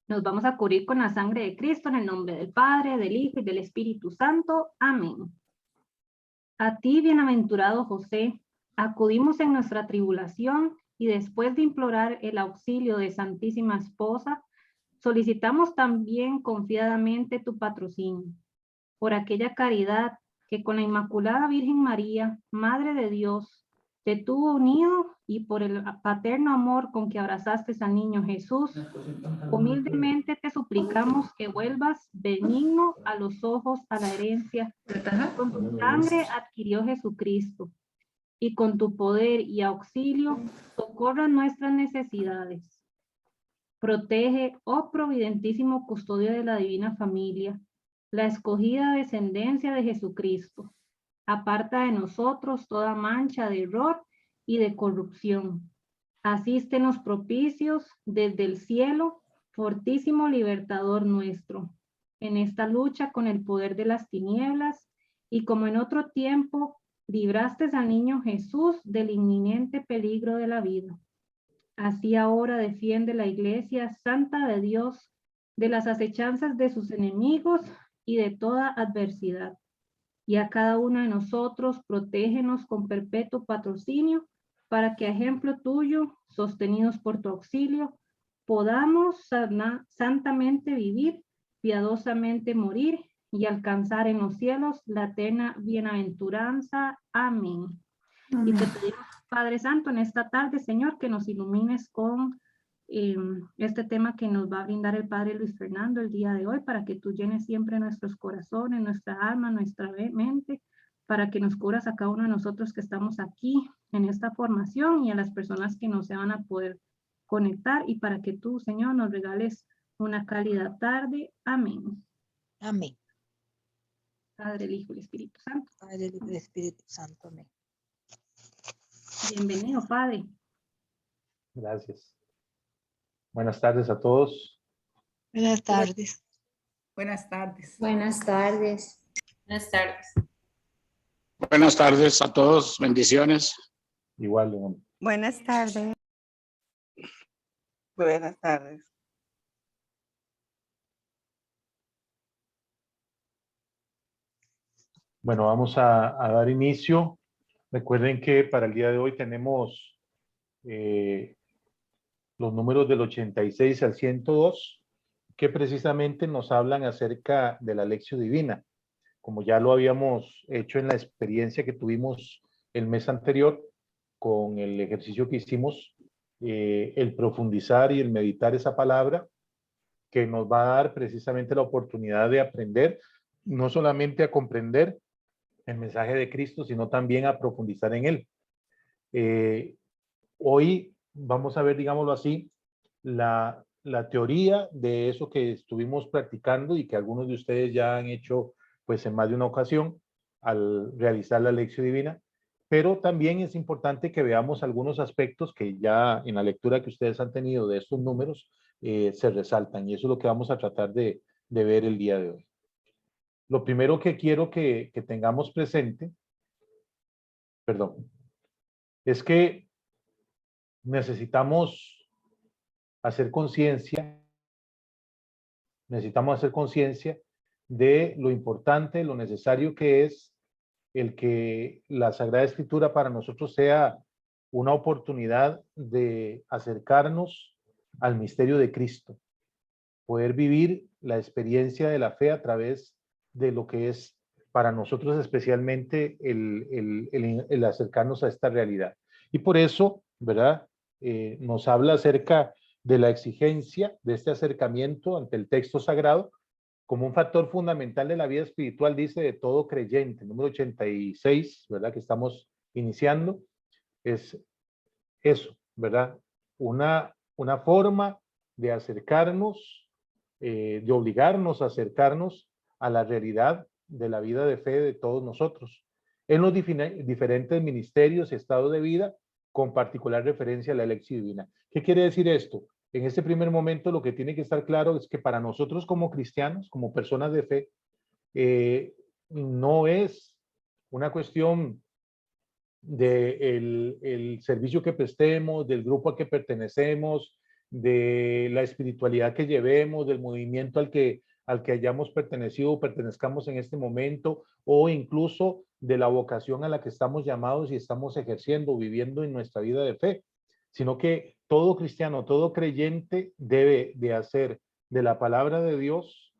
Nos vamos a cubrir con la sangre de Cristo en el nombre del Padre, del Hijo y del Espíritu Santo. Amén. A ti, bienaventurado José, acudimos en nuestra tribulación y después de implorar el auxilio de Santísima Esposa, solicitamos también confiadamente tu patrocinio. Por aquella caridad que con la Inmaculada Virgen María, Madre de Dios, te tuvo unido y por el paterno amor con que abrazaste al niño Jesús, humildemente te suplicamos que vuelvas benigno a los ojos a la herencia que con tu sangre adquirió Jesucristo, y con tu poder y auxilio socorra nuestras necesidades. Protege, oh providentísimo custodio de la divina familia, la escogida descendencia de Jesucristo. Aparta de nosotros toda mancha de error y de corrupción. Asístenos propicios desde el cielo, fortísimo libertador nuestro, en esta lucha con el poder de las tinieblas, y como en otro tiempo libraste al niño Jesús del inminente peligro de la vida. Así ahora defiende la Iglesia Santa de Dios de las acechanzas de sus enemigos y de toda adversidad. Y a cada uno de nosotros protégenos con perpetuo patrocinio, para que a ejemplo tuyo, sostenidos por tu auxilio, podamos santamente vivir, piadosamente morir y alcanzar en los cielos la eterna bienaventuranza. Amén. Y te pedimos, Padre Santo, en esta tarde, Señor, que nos ilumines con este tema que nos va a brindar el Padre Luis Fernando el día de hoy, para que tú llenes siempre nuestros corazones, nuestra alma, nuestra mente, para que nos cubras a cada uno de nosotros que estamos aquí en esta formación y a las personas que no se van a poder conectar, y para que tú, Señor, nos regales una cálida tarde. Amén. Amén. Padre, el Hijo y el Espíritu Santo. Padre, el Hijo y el Espíritu Santo. Amén. Bienvenido, Padre. Gracias. Buenas tardes a todos. Buenas tardes. Buenas tardes. Buenas tardes. Buenas tardes. Buenas tardes a todos, bendiciones. Igual, Buenas tardes. Buenas tardes. bueno, vamos a dar inicio. Recuerden que para el día de hoy tenemos los números del 86 al 102, que precisamente nos hablan acerca de la Lección Divina. Como ya lo habíamos hecho en la experiencia que tuvimos el mes anterior, con el ejercicio que hicimos, el profundizar y el meditar esa palabra, que nos va a dar precisamente la oportunidad de aprender, no solamente a comprender el mensaje de Cristo, sino también a profundizar en él. Hoy vamos a ver, digámoslo así, la teoría de eso que estuvimos practicando y que algunos de ustedes ya han hecho pues en más de una ocasión al realizar la Lección Divina, pero también es importante que veamos algunos aspectos que ya en la lectura que ustedes han tenido de estos números se resaltan, y eso es lo que vamos a tratar de ver el día de hoy. Lo primero que quiero que tengamos presente, es que necesitamos hacer conciencia de lo importante, lo necesario que es el que la Sagrada Escritura para nosotros sea una oportunidad de acercarnos al misterio de Cristo, poder vivir la experiencia de la fe a través de lo que es para nosotros especialmente el acercarnos a esta realidad. Y por eso, ¿verdad? Nos habla acerca de la exigencia de este acercamiento ante el texto sagrado como un factor fundamental de la vida espiritual, dice, de todo creyente. Número 86, ¿verdad? Que estamos iniciando, es eso, ¿verdad? Una forma de acercarnos, de obligarnos a acercarnos a la realidad de la vida de fe de todos nosotros, en los diferentes ministerios y estados de vida, con particular referencia a la Lección Divina. ¿Qué quiere decir esto? En este primer momento lo que tiene que estar claro es que para nosotros como cristianos, como personas de fe, no es una cuestión del el servicio que prestemos, del grupo al que pertenecemos, de la espiritualidad que llevemos, del movimiento al que hayamos pertenecido o pertenezcamos en este momento, o incluso de la vocación a la que estamos llamados y estamos ejerciendo, viviendo en nuestra vida de fe, sino que todo cristiano, todo creyente debe de hacer de la palabra de Dios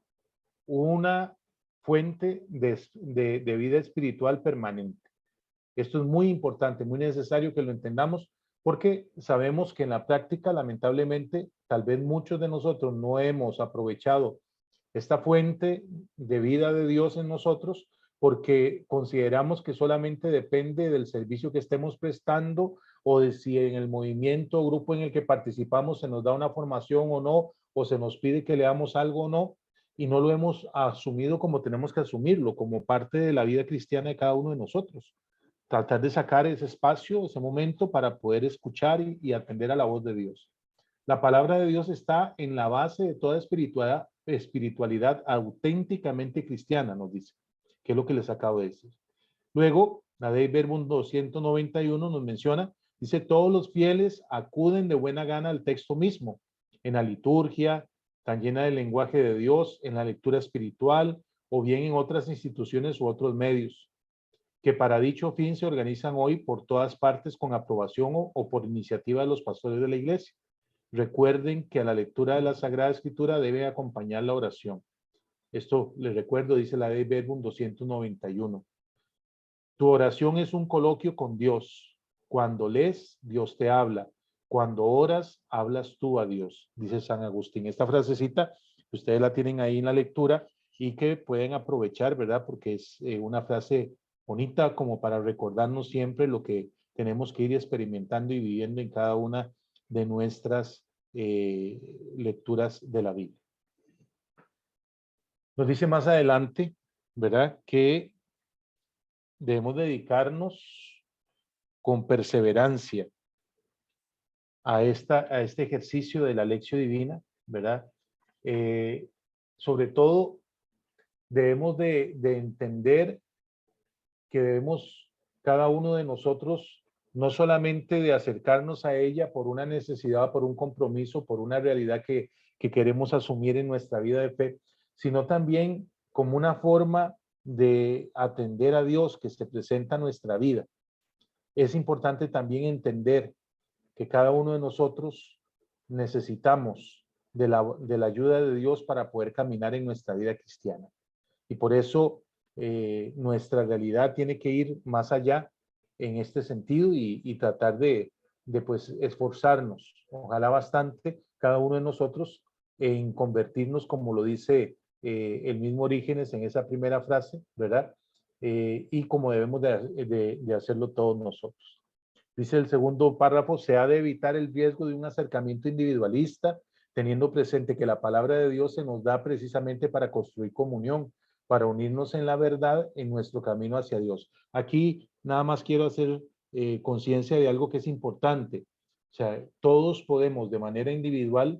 una fuente de vida espiritual permanente. Esto es muy importante, muy necesario que lo entendamos, porque sabemos que en la práctica, lamentablemente, tal vez muchos de nosotros no hemos aprovechado esta fuente de vida de Dios en nosotros, porque consideramos que solamente depende del servicio que estemos prestando o de si en el movimiento o grupo en el que participamos se nos da una formación o no, o se nos pide que leamos algo o no, y no lo hemos asumido como tenemos que asumirlo, como parte de la vida cristiana de cada uno de nosotros. Tratar de sacar ese espacio, ese momento para poder escuchar y atender a la voz de Dios. La palabra de Dios está en la base de toda espiritualidad auténticamente cristiana, nos dice, que es lo que les acabo de decir. Luego, la Dei Verbum 291 nos menciona, dice, todos los fieles acuden de buena gana al texto mismo, en la liturgia, tan llena del lenguaje de Dios, en la lectura espiritual, o bien en otras instituciones u otros medios, que para dicho fin se organizan hoy por todas partes con aprobación o por iniciativa de los pastores de la iglesia. Recuerden que a la lectura de la Sagrada Escritura debe acompañar la oración. Esto les recuerdo, dice la Dei Verbum 291. Tu oración es un coloquio con Dios. Cuando lees, Dios te habla. Cuando oras, hablas tú a Dios, dice San Agustín. Esta frasecita, ustedes la tienen ahí en la lectura y que pueden aprovechar, ¿verdad? Porque es una frase bonita como para recordarnos siempre lo que tenemos que ir experimentando y viviendo en cada una de nuestras lecturas de la Biblia. Nos dice más adelante, ¿verdad? Que debemos dedicarnos con perseverancia a este ejercicio de la lección divina, ¿verdad? Sobre todo, debemos de entender que debemos, cada uno de nosotros, no solamente de acercarnos a ella por una necesidad, por un compromiso, por una realidad que queremos asumir en nuestra vida de fe, sino también como una forma de atender a Dios que se presenta en nuestra vida. Es importante también entender que cada uno de nosotros necesitamos de la ayuda de Dios para poder caminar en nuestra vida cristiana. Y por eso nuestra realidad tiene que ir más allá en este sentido y tratar de pues esforzarnos, ojalá bastante, cada uno de nosotros en convertirnos, como lo dice el mismo Orígenes en esa primera frase, ¿verdad? Y como debemos de hacerlo todos nosotros. Dice el segundo párrafo, se ha de evitar el riesgo de un acercamiento individualista, teniendo presente que la palabra de Dios se nos da precisamente para construir comunión, para unirnos en la verdad en nuestro camino hacia Dios. Aquí nada más quiero hacer conciencia de algo que es importante. O sea, todos podemos de manera individual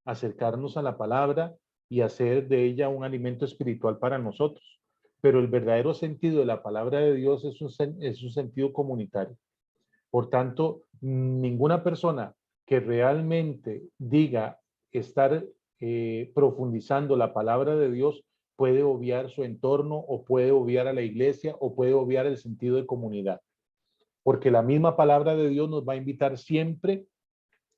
acercarnos a la palabra y hacer de ella un alimento espiritual para nosotros. Pero el verdadero sentido de la palabra de Dios es un sentido comunitario. Por tanto, ninguna persona que realmente diga estar profundizando la palabra de Dios puede obviar su entorno o puede obviar a la iglesia o puede obviar el sentido de comunidad. Porque la misma palabra de Dios nos va a invitar siempre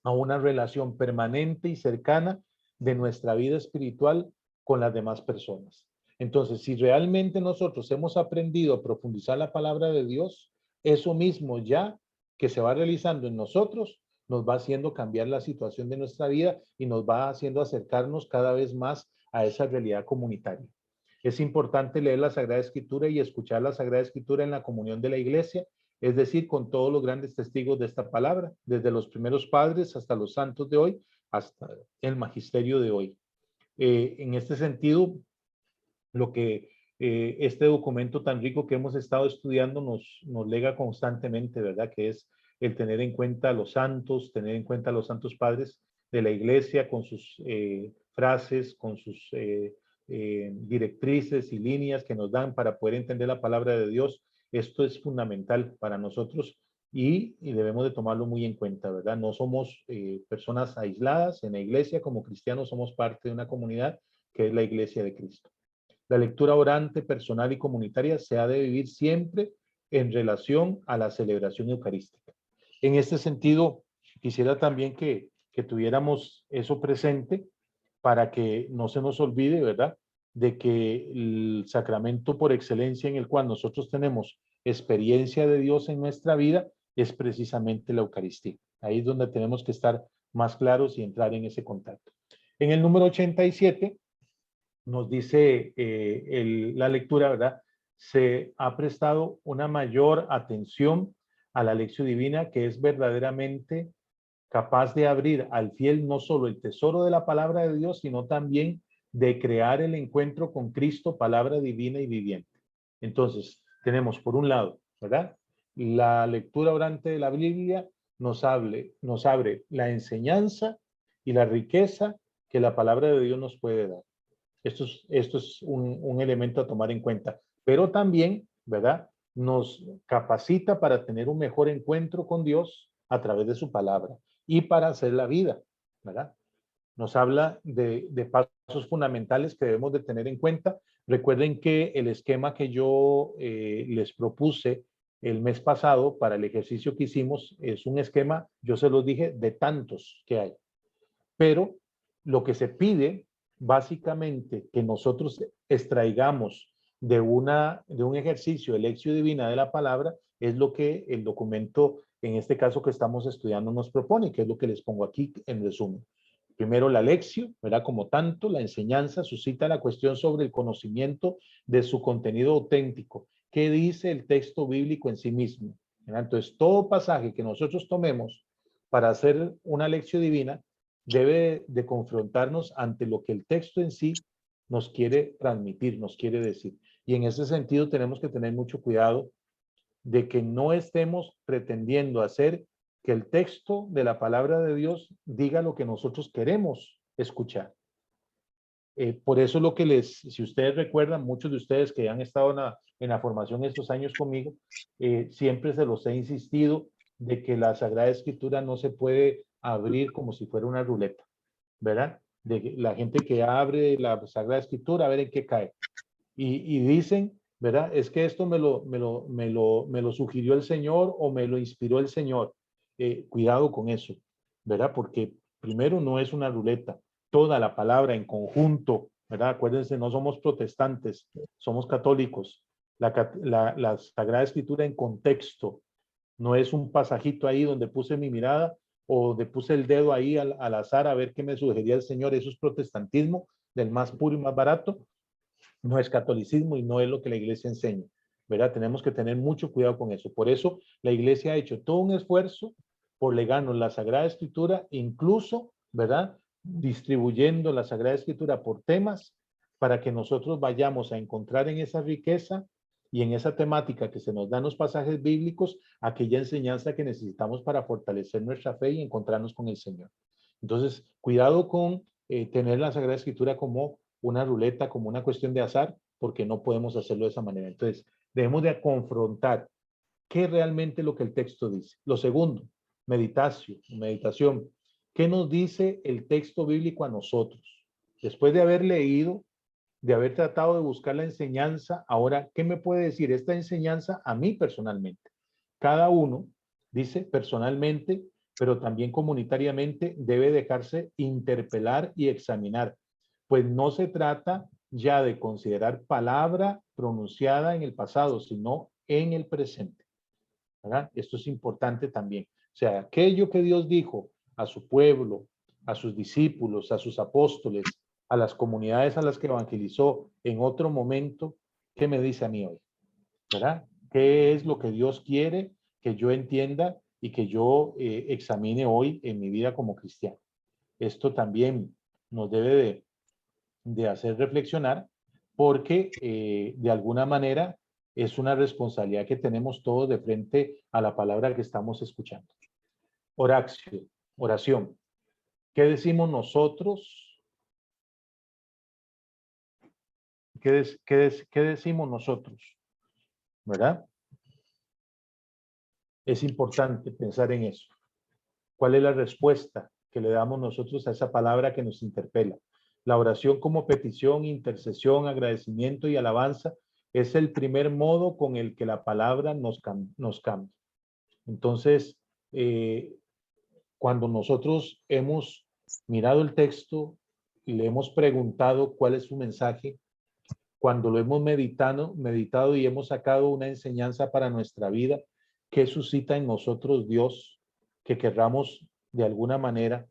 a una relación permanente y cercana de nuestra vida espiritual con las demás personas. Entonces, si realmente nosotros hemos aprendido a profundizar la palabra de Dios, eso mismo ya que se va realizando en nosotros nos va haciendo cambiar la situación de nuestra vida y nos va haciendo acercarnos cada vez más a esa realidad comunitaria. Es importante leer la Sagrada Escritura y escuchar la Sagrada Escritura en la comunión de la iglesia, es decir, con todos los grandes testigos de esta palabra, desde los primeros padres hasta los santos de hoy, hasta el magisterio de hoy. En este sentido, lo que este documento tan rico que hemos estado estudiando nos lega constantemente, ¿verdad? Que es el tener en cuenta a los santos, tener en cuenta a los santos padres de la iglesia con sus frases, con sus directrices y líneas que nos dan para poder entender la palabra de Dios. Esto es fundamental para nosotros y debemos de tomarlo muy en cuenta, ¿verdad? No somos personas aisladas en la iglesia, como cristianos somos parte de una comunidad que es la iglesia de Cristo. La lectura orante, personal y comunitaria se ha de vivir siempre en relación a la celebración eucarística. En este sentido, quisiera también que tuviéramos eso presente para que no se nos olvide, ¿verdad?, de que el sacramento por excelencia en el cual nosotros tenemos experiencia de Dios en nuestra vida es precisamente la Eucaristía. Ahí es donde tenemos que estar más claros y entrar en ese contacto. En el número 87 nos dice la lectura, ¿verdad? Se ha prestado una mayor atención a la lección divina, que es verdaderamente capaz de abrir al fiel no solo el tesoro de la palabra de Dios, sino también de crear el encuentro con Cristo, palabra divina y viviente. Entonces, tenemos por un lado, ¿verdad?, la lectura orante de la Biblia nos abre la enseñanza y la riqueza que la palabra de Dios nos puede dar. Esto es un elemento a tomar en cuenta, pero también, ¿verdad?, nos capacita para tener un mejor encuentro con Dios a través de su palabra y para hacer la vida, ¿verdad? Nos habla de pasos fundamentales que debemos de tener en cuenta. Recuerden que el esquema que yo les propuse el mes pasado para el ejercicio que hicimos es un esquema, yo se los dije, de tantos que hay. Pero lo que se pide, básicamente, que nosotros extraigamos de un ejercicio de lección divina de la palabra, es lo que el documento, en este caso que estamos estudiando, nos propone, que es lo que les pongo aquí en resumen. Primero la lección, ¿verdad? Como tanto, la enseñanza suscita la cuestión sobre el conocimiento de su contenido auténtico. ¿Qué dice el texto bíblico en sí mismo? ¿Verdad? Entonces, todo pasaje que nosotros tomemos para hacer una lección divina debe de confrontarnos ante lo que el texto en sí nos quiere transmitir, nos quiere decir. Y en ese sentido tenemos que tener mucho cuidado de que no estemos pretendiendo hacer que el texto de la palabra de Dios diga lo que nosotros queremos escuchar. Por eso lo que si ustedes recuerdan, muchos de ustedes que han estado en la formación estos años conmigo, siempre se los he insistido de que la Sagrada Escritura no se puede abrir como si fuera una ruleta, ¿verdad? De la gente que abre la Sagrada Escritura a ver en qué cae. Y dicen, ¿verdad? Es que esto me lo sugirió el Señor o me lo inspiró el Señor. Cuidado con eso, ¿verdad? Porque primero no es una ruleta. Toda la palabra en conjunto, ¿verdad? Acuérdense, no somos protestantes, somos católicos. La Sagrada Escritura en contexto, no es un pasajito ahí donde puse mi mirada o donde puse el dedo ahí al azar a ver qué me sugería el Señor. Eso es protestantismo del más puro y más barato. No es catolicismo y no es lo que la iglesia enseña, ¿verdad? Tenemos que tener mucho cuidado con eso. Por eso la iglesia ha hecho todo un esfuerzo por legarnos la Sagrada Escritura, incluso, ¿verdad?, distribuyendo la Sagrada Escritura por temas para que nosotros vayamos a encontrar en esa riqueza y en esa temática que se nos dan los pasajes bíblicos, aquella enseñanza que necesitamos para fortalecer nuestra fe y encontrarnos con el Señor. Entonces, cuidado con tener la Sagrada Escritura como una ruleta, como una cuestión de azar, porque no podemos hacerlo de esa manera. Entonces, debemos de confrontar qué realmente es lo que el texto dice. Lo segundo, meditación. ¿Qué nos dice el texto bíblico a nosotros? Después de haber leído, de haber tratado de buscar la enseñanza, ahora, ¿qué me puede decir esta enseñanza a mí personalmente? Cada uno, dice personalmente, pero también comunitariamente, debe dejarse interpelar y examinar, pues no se trata ya de considerar palabra pronunciada en el pasado, sino en el presente, ¿verdad? Esto es importante también. O sea, aquello que Dios dijo a su pueblo, a sus discípulos, a sus apóstoles, a las comunidades a las que evangelizó en otro momento, ¿qué me dice a mí hoy? ¿Verdad? ¿Qué es lo que Dios quiere que yo entienda y que yo examine hoy en mi vida como cristiano? Esto también nos debe de hacer reflexionar porque de alguna manera es una responsabilidad que tenemos todos de frente a la palabra que estamos escuchando. Oración. ¿Qué decimos nosotros? ¿Qué decimos nosotros? ¿Verdad? Es importante pensar en eso. ¿Cuál es la respuesta que le damos nosotros a esa palabra que nos interpela? La oración como petición, intercesión, agradecimiento y alabanza es el primer modo con el que la palabra nos cambia. Entonces, cuando nosotros hemos mirado el texto y le hemos preguntado cuál es su mensaje, cuando lo hemos meditado y hemos sacado una enseñanza para nuestra vida, ¿qué suscita en nosotros Dios que querramos de alguna manera,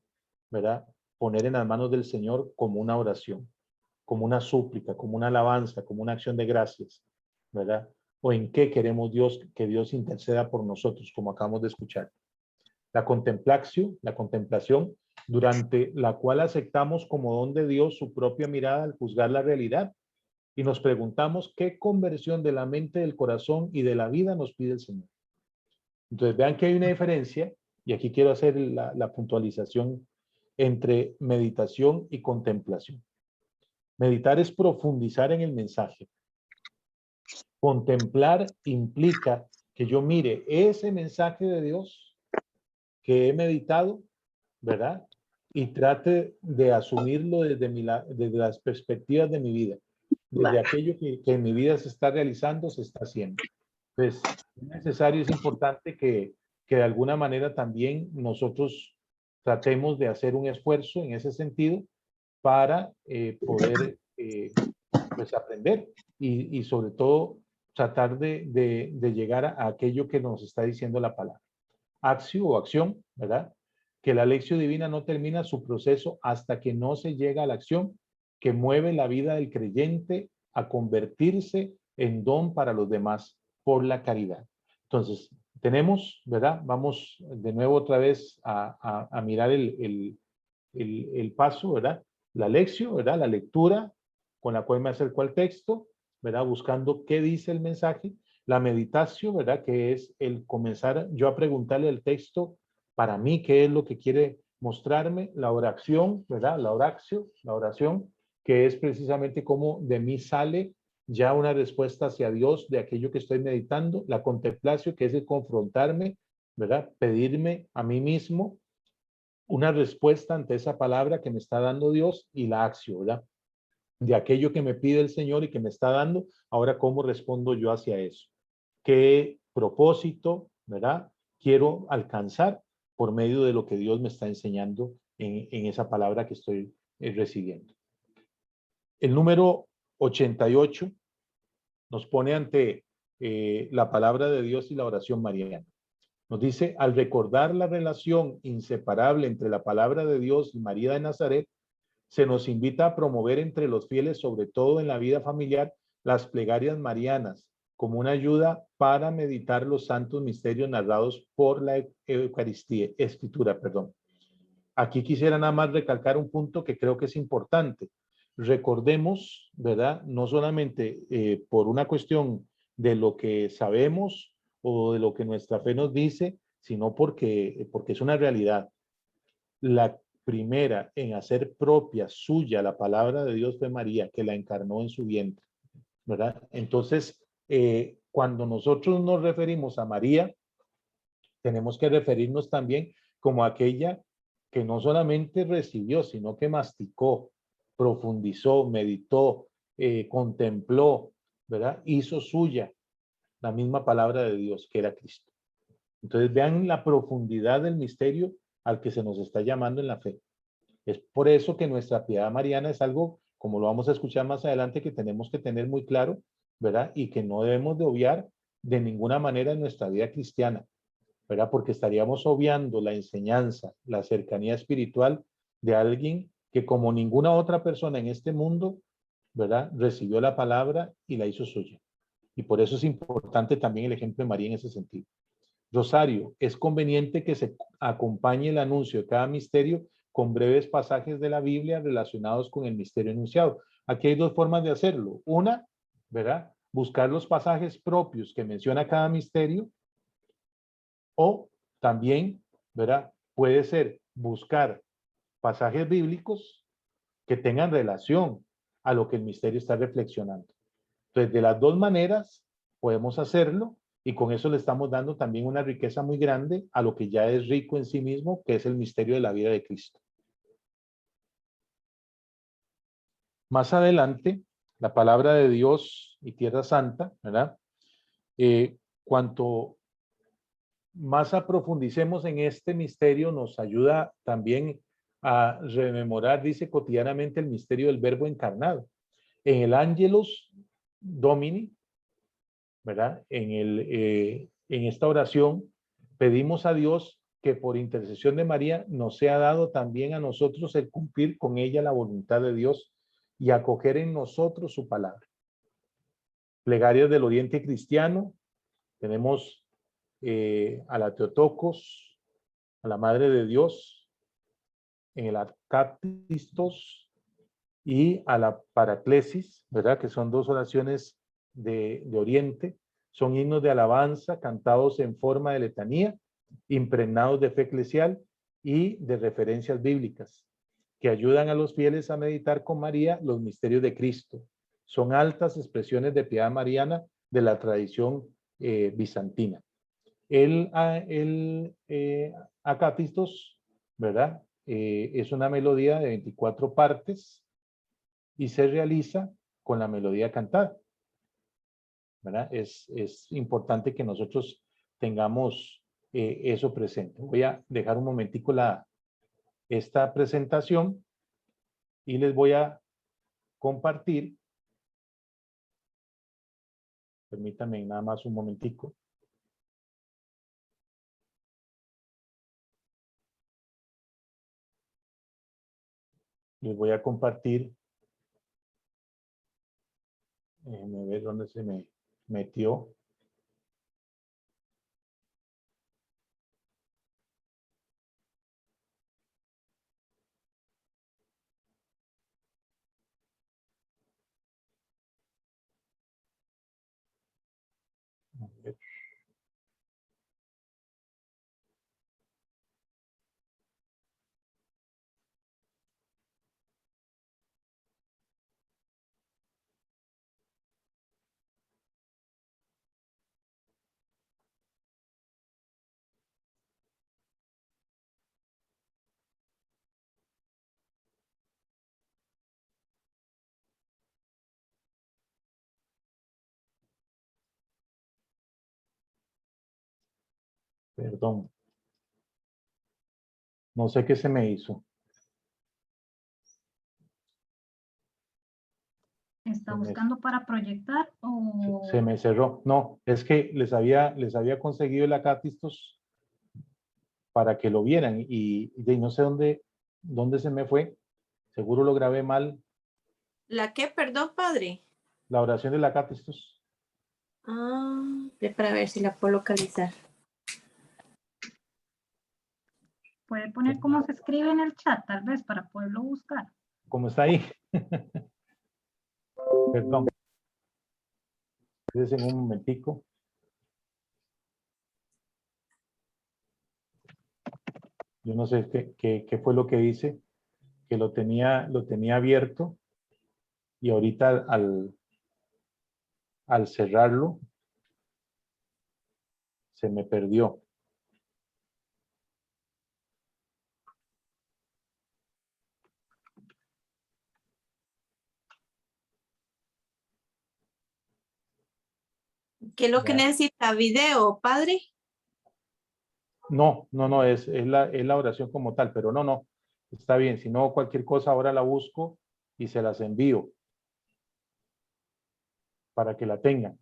¿verdad?, poner en las manos del Señor como una oración, como una súplica, como una alabanza, como una acción de gracias, ¿verdad? O en qué queremos que Dios interceda por nosotros, como acabamos de escuchar. La contemplación, durante la cual aceptamos como don de Dios su propia mirada al juzgar la realidad y nos preguntamos qué conversión de la mente, del corazón y de la vida nos pide el Señor. Entonces vean que hay una diferencia, y aquí quiero hacer la puntualización entre meditación y contemplación. Meditar es profundizar en el mensaje. Contemplar implica que yo mire ese mensaje de Dios que he meditado, ¿verdad? Y trate de asumirlo desde las perspectivas de mi vida, desde aquello que en mi vida se está realizando, se está haciendo. Entonces, es necesario, es importante que de alguna manera también nosotros tratemos de hacer un esfuerzo en ese sentido para poder pues aprender y sobre todo tratar de llegar a aquello que nos está diciendo la palabra. Acción o acción, ¿verdad? Que la lección divina no termina su proceso hasta que no se llega a la acción que mueve la vida del creyente a convertirse en don para los demás por la caridad. Entonces, tenemos, ¿verdad? Vamos de nuevo otra vez a mirar el paso, ¿verdad? La lección, ¿verdad? La lectura con la cual me acerco al texto, ¿verdad? Buscando qué dice el mensaje. La meditación, ¿verdad? Que es el comenzar yo a preguntarle al texto, para mí, qué es lo que quiere mostrarme. La oración, ¿verdad? La oración, que es precisamente como de mí sale ya una respuesta hacia Dios de aquello que estoy meditando. La contemplación, que es el confrontarme, ¿verdad? Pedirme a mí mismo una respuesta ante esa palabra que me está dando Dios, y la acción, ¿verdad? De aquello que me pide el Señor y que me está dando, ahora cómo respondo yo hacia eso. ¿Qué propósito, verdad, quiero alcanzar por medio de lo que Dios me está enseñando en esa palabra que estoy recibiendo? El número 88 nos pone ante la palabra de Dios y la oración mariana. Nos dice, al recordar la relación inseparable entre la palabra de Dios y María de Nazaret, se nos invita a promover entre los fieles, sobre todo en la vida familiar, las plegarias marianas, como una ayuda para meditar los santos misterios narrados por la escritura. Aquí quisiera nada más recalcar un punto que creo que es importante. Recordemos, ¿verdad? No solamente por una cuestión de lo que sabemos o de lo que nuestra fe nos dice, sino porque es una realidad. La primera en hacer propia, suya, la palabra de Dios fue María, que la encarnó en su vientre, ¿verdad? Entonces, cuando nosotros nos referimos a María, tenemos que referirnos también como aquella que no solamente recibió, sino que masticó, profundizó, meditó, contempló, ¿verdad? Hizo suya la misma palabra de Dios, que era Cristo. Entonces vean la profundidad del misterio al que se nos está llamando en la fe. Es por eso que nuestra piedad mariana es algo, como lo vamos a escuchar más adelante, que tenemos que tener muy claro, ¿verdad? Y que no debemos de obviar de ninguna manera en nuestra vida cristiana, ¿verdad? Porque estaríamos obviando la enseñanza, la cercanía espiritual de alguien que, como ninguna otra persona en este mundo, ¿verdad?, recibió la palabra y la hizo suya. Y por eso es importante también el ejemplo de María en ese sentido. Rosario, es conveniente que se acompañe el anuncio de cada misterio con breves pasajes de la Biblia relacionados con el misterio enunciado. Aquí hay dos formas de hacerlo. Una, ¿verdad?, buscar los pasajes propios que menciona cada misterio, o también, ¿verdad?, puede ser buscar pasajes bíblicos que tengan relación a lo que el misterio está reflexionando. Entonces, de las dos maneras podemos hacerlo, Y con eso le estamos dando también una riqueza muy grande a lo que ya es rico en sí mismo, que es el misterio de la vida de Cristo. Más adelante, la palabra de Dios y Tierra Santa, ¿verdad? Cuanto más aprofundicemos en este misterio, nos ayuda también a rememorar, dice cotidianamente, el misterio del Verbo encarnado. En el Angelus Domini, ¿verdad? En esta oración pedimos a Dios que por intercesión de María nos sea dado también a nosotros el cumplir con ella la voluntad de Dios y acoger en nosotros su palabra. Plegarias del Oriente Cristiano, tenemos a la Teotocos, a la Madre de Dios, en el Acatistos y a la Paraclesis, ¿verdad? Que son dos oraciones de Oriente, son himnos de alabanza cantados en forma de letanía, impregnados de fe eclesial y de referencias bíblicas, que ayudan a los fieles a meditar con María los misterios de Cristo. Son altas expresiones de piedad mariana de la tradición bizantina. El Acatistos, ¿verdad? Es una melodía de 24 partes y se realiza con la melodía cantada, ¿verdad? Es importante que nosotros tengamos eso presente. Voy a dejar un momentico esta presentación y les voy a compartir. Permítanme nada más un momentico. Les voy a compartir. Déjenme ver dónde se me metió. A ver. Perdón. No sé qué se me hizo. ¿Está buscando para proyectar o...? Se me cerró. No, es que les había conseguido el Acatistos para que lo vieran y no sé dónde se me fue. Seguro lo grabé mal. ¿La qué? Perdón, padre. La oración del Acatistos. Para ver si la puedo localizar. Puede poner cómo se escribe en el chat, tal vez, para poderlo buscar. ¿Cómo está ahí? Perdón. Espérense un momentico. Yo no sé qué fue lo que hice, que lo tenía abierto y ahorita al cerrarlo se me perdió. ¿Qué es lo que Ya. necesita? ¿Video, padre? No, es la oración como tal, pero no, está bien. Si no, cualquier cosa ahora la busco y se las envío para que la tengan.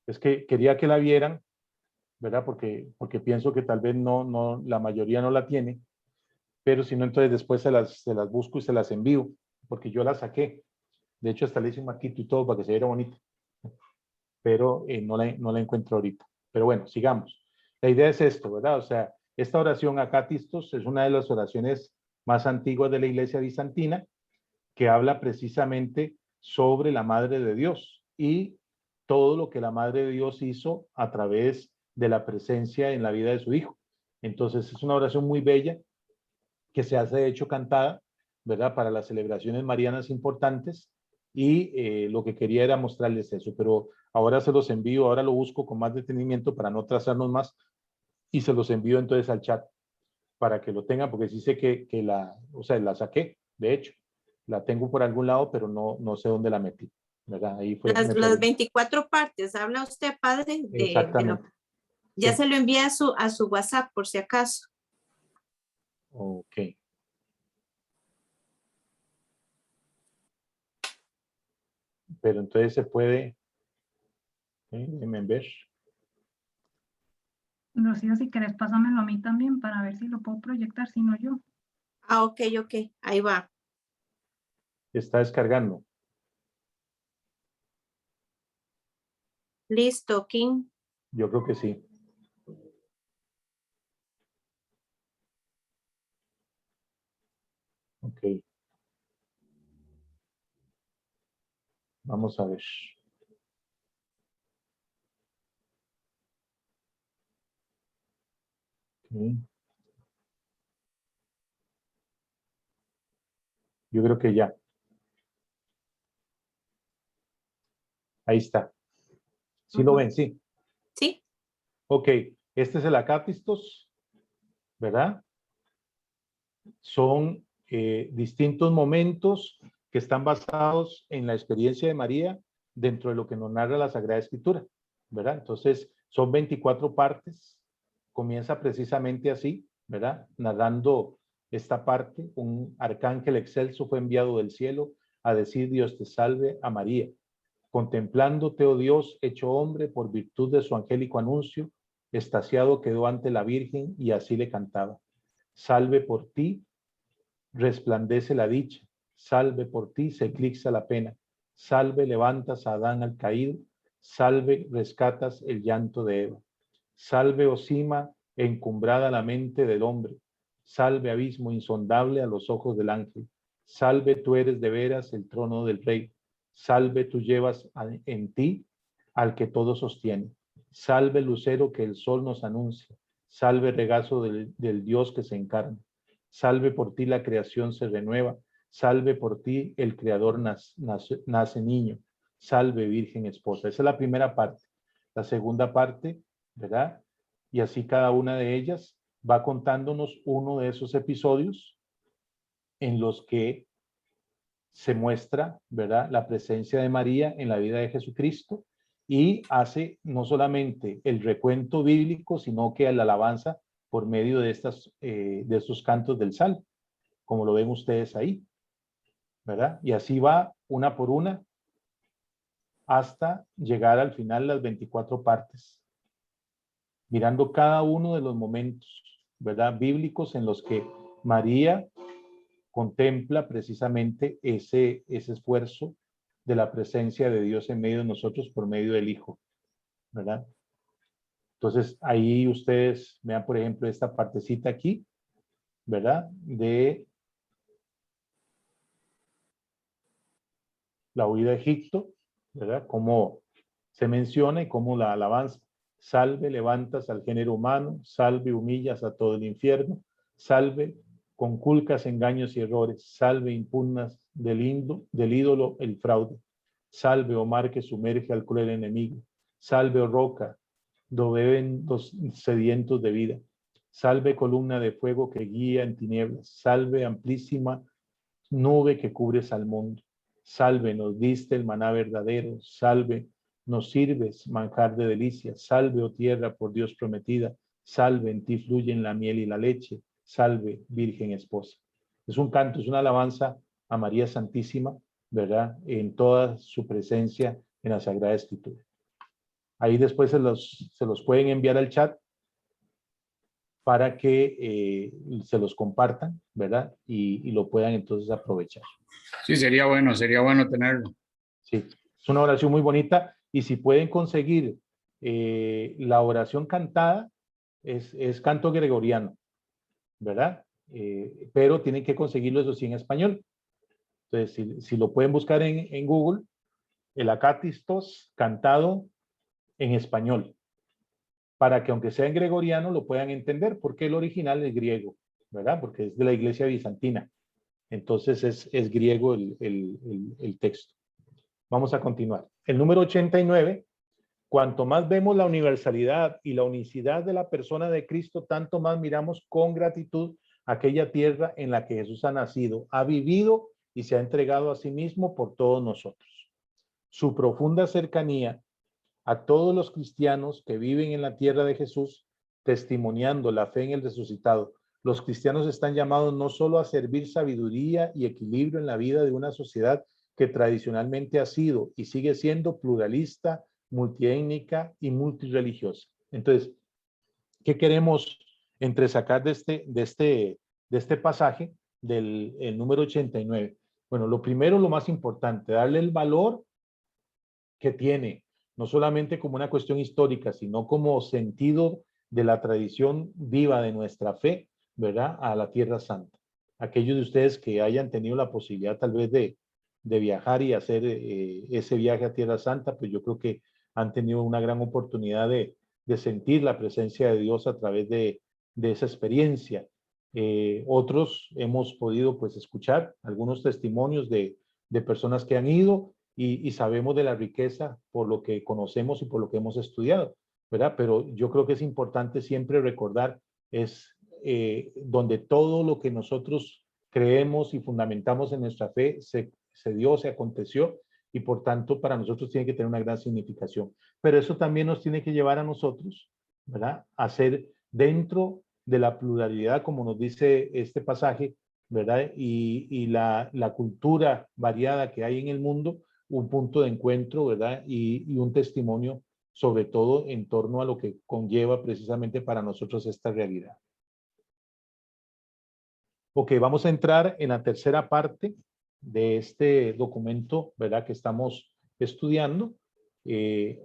Es que quería que la vieran, ¿verdad? Porque pienso que tal vez no, la mayoría no la tiene, pero si no, entonces después se las busco y se las envío, porque yo la saqué. De hecho, hasta le hice un marquito y todo para que se viera bonito, pero no la encuentro ahorita. Pero bueno, sigamos. La idea es esto, ¿verdad? O sea, esta oración Acatistos es una de las oraciones más antiguas de la iglesia bizantina que habla precisamente sobre la Madre de Dios y todo lo que la Madre de Dios hizo a través de la presencia en la vida de su Hijo. Entonces es una oración muy bella que se hace de hecho cantada, ¿verdad? Para las celebraciones marianas importantes y lo que quería era mostrarles eso, pero ahora se los envío, ahora lo busco con más detenimiento para no trazarnos más y se los envío entonces al chat para que lo tengan, porque sí sé que o sea, la saqué, de hecho, la tengo por algún lado, pero no sé dónde la metí, ¿verdad? Ahí fue. Las 24 partes, habla usted, padre, Exactamente. Ya Sí. se lo envía a su WhatsApp, por si acaso. Ok. Pero entonces se puede, déjenme ver. Rocío, si querés, pásamelo a mí también para ver si lo puedo proyectar, si no yo. Ah, ok, ahí va. Está descargando. Listo, King. Yo creo que sí. Ok. Vamos a ver. Okay. Yo creo que ya. Ahí está. ¿Sí lo ven? Sí. Sí. Ok. Este es el acápistos, ¿verdad? Son distintos momentos que están basados en la experiencia de María dentro de lo que nos narra la Sagrada Escritura, ¿verdad? Entonces, son 24 partes. Comienza precisamente así, ¿verdad? Narrando esta parte. Un arcángel excelso fue enviado del cielo a decir: Dios te salve a María. Contemplándote, oh Dios, hecho hombre, por virtud de su angélico anuncio, extasiado quedó ante la Virgen y así le cantaba: salve por ti, resplandece la dicha, salve por ti, se eclipsa la pena, salve, levantas a Adán al caído, salve, rescatas el llanto de Eva, salve, oh cima encumbrada la mente del hombre, salve, abismo insondable a los ojos del ángel, salve, tú eres de veras el trono del rey, salve, tú llevas en ti al que todo sostiene, salve, lucero que el sol nos anuncia, salve, regazo del Dios que se encarna, salve, por ti la creación se renueva, salve, por ti el creador nace niño, salve, virgen esposa. Esa es la primera parte. La segunda parte, ¿verdad? Y así cada una de ellas va contándonos uno de esos episodios en los que se muestra, ¿verdad?, la presencia de María en la vida de Jesucristo, y hace no solamente el recuento bíblico, sino que la alabanza por medio de estos cantos del Salmo, como lo ven ustedes ahí, ¿verdad? Y así va una por una hasta llegar al final las 24 partes, mirando cada uno de los momentos, ¿verdad?, bíblicos en los que María contempla precisamente ese esfuerzo de la presencia de Dios en medio de nosotros por medio del Hijo, ¿verdad? Entonces, ahí ustedes vean, por ejemplo, esta partecita aquí, ¿verdad?, de la huida de Egipto, ¿verdad?, cómo se menciona y cómo la alabanza: salve, levantas al género humano, salve, humillas a todo el infierno, salve, conculcas engaños y errores, salve, impugnas del ídolo el fraude, salve, oh mar que sumerge al cruel enemigo, salve, oh roca, donde beben los sedientos de vida, salve, columna de fuego que guía en tinieblas, salve, amplísima nube que cubres al mundo, salve, nos diste el maná verdadero, salve, nos sirves manjar de delicias, salve, oh tierra por Dios prometida, salve, en ti fluyen la miel y la leche, salve, Virgen esposa. Es un canto, es una alabanza a María Santísima, ¿verdad?, en toda su presencia en la Sagrada Escritura. Ahí después se los pueden enviar al chat para que se los compartan, ¿verdad? Y lo puedan entonces aprovechar. Sí, sería bueno tenerlo. Sí, es una oración muy bonita, y si pueden conseguir la oración cantada, es canto gregoriano, ¿verdad? Pero tienen que conseguirlo, eso sí, en español. Entonces, si lo pueden buscar en Google, el acápistos cantado en español, para que aunque sea en gregoriano lo puedan entender, porque el original es griego, ¿verdad? Porque es de la iglesia bizantina. Entonces es griego el texto. Vamos a continuar. El número 89, cuanto más vemos la universalidad y la unicidad de la persona de Cristo, tanto más miramos con gratitud aquella tierra en la que Jesús ha nacido, ha vivido y se ha entregado a sí mismo por todos nosotros. Su profunda cercanía a todos los cristianos que viven en la tierra de Jesús, testimoniando la fe en el resucitado. Los cristianos están llamados no solo a servir sabiduría y equilibrio en la vida de una sociedad que tradicionalmente ha sido y sigue siendo pluralista, multiétnica y multirreligiosa. Entonces, ¿qué queremos entresacar de este pasaje del el número 89? Bueno, lo primero, lo más importante, darle el valor que tiene, no solamente como una cuestión histórica, sino como sentido de la tradición viva de nuestra fe, ¿verdad? A la Tierra Santa. Aquellos de ustedes que hayan tenido la posibilidad tal vez de viajar y hacer ese viaje a Tierra Santa, pues yo creo que han tenido una gran oportunidad de sentir la presencia de Dios a través de esa experiencia. Otros hemos podido pues escuchar algunos testimonios de personas que han ido y sabemos de la riqueza por lo que conocemos y por lo que hemos estudiado, ¿verdad? Pero yo creo que es importante siempre recordar es donde todo lo que nosotros creemos y fundamentamos en nuestra fe se dio, se aconteció, y por tanto para nosotros tiene que tener una gran significación. Pero eso también nos tiene que llevar a nosotros, ¿verdad? A ser dentro de la pluralidad, como nos dice este pasaje, ¿verdad? Y la cultura variada que hay en el mundo, un punto de encuentro, ¿verdad? Y un testimonio, sobre todo en torno a lo que conlleva precisamente para nosotros esta realidad. Ok, vamos a entrar en la tercera parte de este documento, ¿verdad? Que estamos estudiando.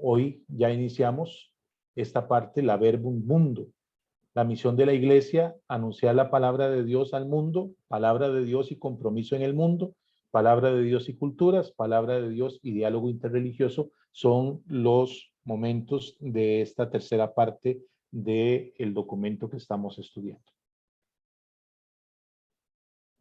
Hoy ya iniciamos esta parte, la Verbum Mundo. La misión de la iglesia, anunciar la palabra de Dios al mundo, palabra de Dios y compromiso en el mundo, palabra de Dios y culturas, palabra de Dios y diálogo interreligioso, son los momentos de esta tercera parte del documento que estamos estudiando.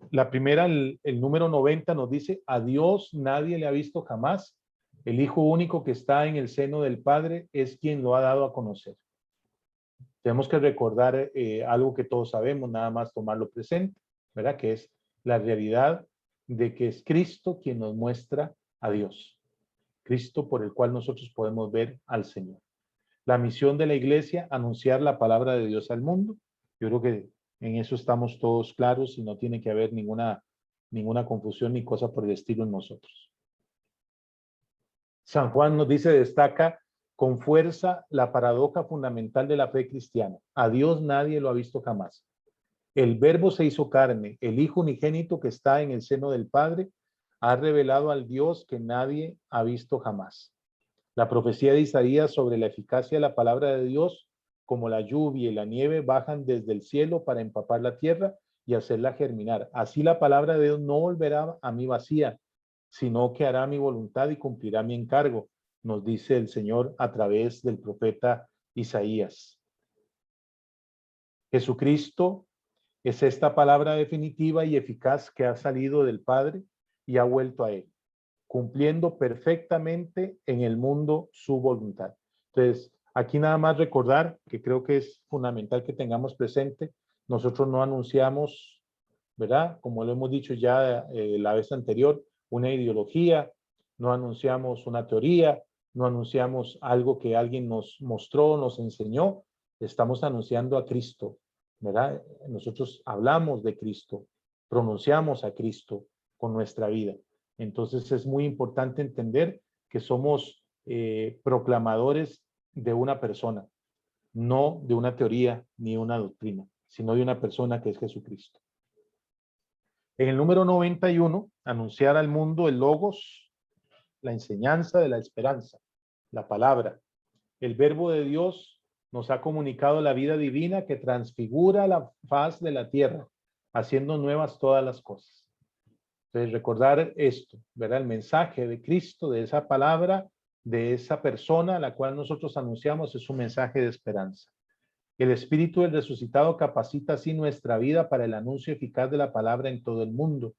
La primera, el número 90 nos dice, a Dios nadie le ha visto jamás, el Hijo único que está en el seno del Padre es quien lo ha dado a conocer. Tenemos que recordar algo que todos sabemos, nada más tomarlo presente, ¿verdad? Que es la realidad de que es Cristo quien nos muestra a Dios. Cristo por el cual nosotros podemos ver al Señor. La misión de la iglesia, anunciar la palabra de Dios al mundo. Yo creo que en eso estamos todos claros y no tiene que haber ninguna confusión ni cosa por el estilo en nosotros. San Juan nos dice, destaca con fuerza la paradoja fundamental de la fe cristiana. A Dios nadie lo ha visto jamás. El Verbo se hizo carne, el Hijo unigénito que está en el seno del Padre, ha revelado al Dios que nadie ha visto jamás. La profecía de Isaías sobre la eficacia de la palabra de Dios, como la lluvia y la nieve bajan desde el cielo para empapar la tierra y hacerla germinar. Así la palabra de Dios no volverá a mí vacía, sino que hará mi voluntad y cumplirá mi encargo, nos dice el Señor a través del profeta Isaías. Jesucristo es esta palabra definitiva y eficaz que ha salido del Padre y ha vuelto a Él, cumpliendo perfectamente en el mundo su voluntad. Entonces, aquí nada más recordar, que creo que es fundamental que tengamos presente, nosotros no anunciamos, ¿verdad? Como lo hemos dicho ya la vez anterior, una ideología, no anunciamos una teoría, no anunciamos algo que alguien nos mostró, nos enseñó, estamos anunciando a Cristo, ¿verdad? Nosotros hablamos de Cristo, pronunciamos a Cristo con nuestra vida. Entonces es muy importante entender que somos proclamadores de una persona, no de una teoría ni una doctrina, sino de una persona que es Jesucristo. En el número 91, anunciar al mundo el Logos, la enseñanza de la esperanza, la palabra. El Verbo de Dios nos ha comunicado la vida divina que transfigura la faz de la tierra, haciendo nuevas todas las cosas. Entonces, recordar esto, ¿verdad? El mensaje de Cristo, de esa palabra, de esa persona a la cual nosotros anunciamos, es un mensaje de esperanza. El Espíritu del resucitado capacita así nuestra vida para el anuncio eficaz de la palabra en todo el mundo.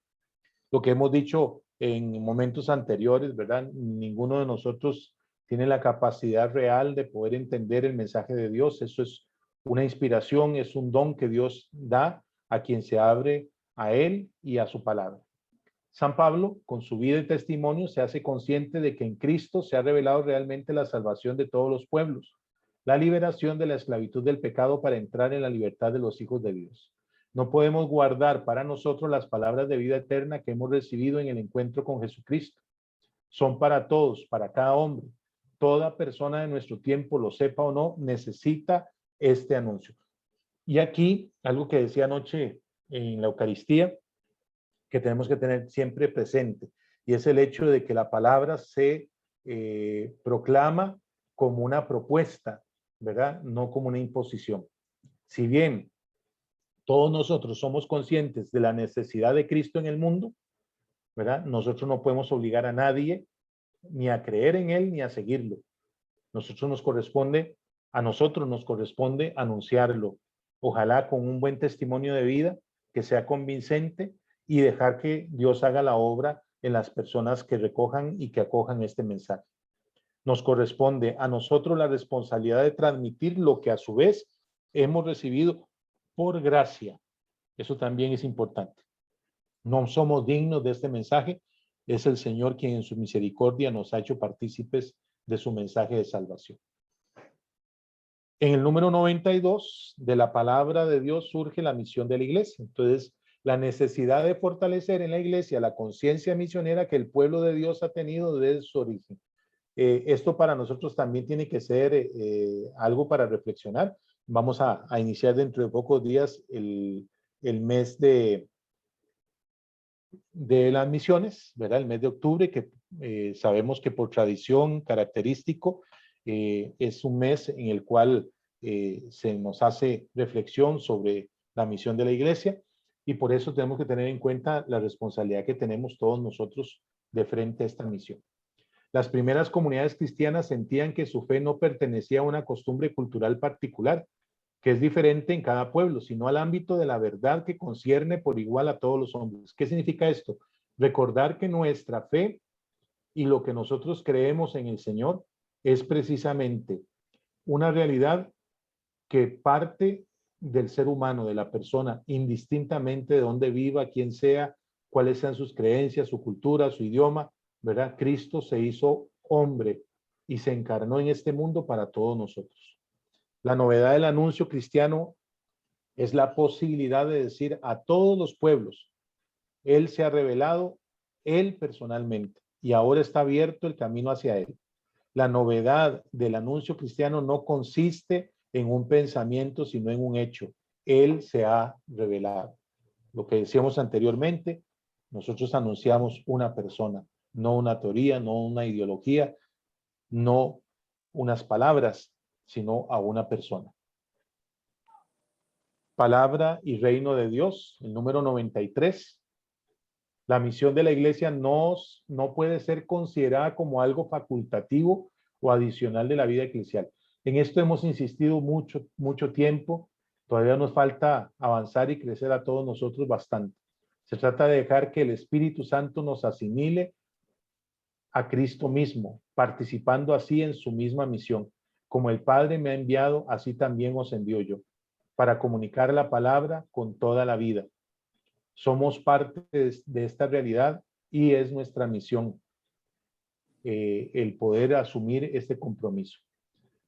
Lo que hemos dicho en momentos anteriores, ¿verdad? Ninguno de nosotros tiene la capacidad real de poder entender el mensaje de Dios. Eso es una inspiración, es un don que Dios da a quien se abre a Él y a su palabra. San Pablo, con su vida y testimonio, se hace consciente de que en Cristo se ha revelado realmente la salvación de todos los pueblos, la liberación de la esclavitud del pecado para entrar en la libertad de los hijos de Dios. No podemos guardar para nosotros las palabras de vida eterna que hemos recibido en el encuentro con Jesucristo. Son para todos, para cada hombre. Toda persona de nuestro tiempo, lo sepa o no, necesita este anuncio. Y aquí, algo que decía anoche en la Eucaristía, que tenemos que tener siempre presente, y es el hecho de que la palabra se proclama como una propuesta, ¿verdad? No como una imposición. Si bien todos nosotros somos conscientes de la necesidad de Cristo en el mundo, ¿verdad? Nosotros no podemos obligar a nadie ni a creer en Él ni a seguirlo. A nosotros nos corresponde anunciarlo, ojalá con un buen testimonio de vida que sea convincente y dejar que Dios haga la obra en las personas que recojan y que acojan este mensaje. Nos corresponde a nosotros la responsabilidad de transmitir lo que a su vez hemos recibido por gracia. Eso también es importante. No somos dignos de este mensaje. Es el Señor quien en su misericordia nos ha hecho partícipes de su mensaje de salvación. En el número 92 de la palabra de Dios surge la misión de la iglesia. Entonces, la necesidad de fortalecer en la iglesia la conciencia misionera que el pueblo de Dios ha tenido desde su origen. Esto para nosotros también tiene que ser algo para reflexionar. Vamos a iniciar dentro de pocos días el mes de las misiones, ¿verdad? El mes de octubre, que sabemos que por tradición característico es un mes en el cual se nos hace reflexión sobre la misión de la iglesia, y por eso tenemos que tener en cuenta la responsabilidad que tenemos todos nosotros de frente a esta misión. Las primeras comunidades cristianas sentían que su fe no pertenecía a una costumbre cultural particular, que es diferente en cada pueblo, sino al ámbito de la verdad que concierne por igual a todos los hombres. ¿Qué significa esto? Recordar que nuestra fe y lo que nosotros creemos en el Señor es precisamente una realidad que parte del ser humano, de la persona, indistintamente de dónde viva, quién sea, cuáles sean sus creencias, su cultura, su idioma, ¿verdad? Cristo se hizo hombre y se encarnó en este mundo para todos nosotros. La novedad del anuncio cristiano es la posibilidad de decir a todos los pueblos, Él se ha revelado, Él personalmente, y ahora está abierto el camino hacia Él. La novedad del anuncio cristiano no consiste en un pensamiento, sino en un hecho. Él se ha revelado. Lo que decíamos anteriormente, nosotros anunciamos una persona, no una teoría, no una ideología, no unas palabras, sino a una persona. Palabra y reino de Dios, el número 93. La misión de la iglesia no puede ser considerada como algo facultativo o adicional de la vida eclesial. En esto hemos insistido mucho tiempo. Todavía nos falta avanzar y crecer a todos nosotros bastante. Se trata de dejar que el Espíritu Santo nos asimile a Cristo mismo, participando así en su misma misión. Como el Padre me ha enviado, así también os envío yo, para comunicar la palabra con toda la vida. Somos parte de esta realidad y es nuestra misión el poder asumir este compromiso.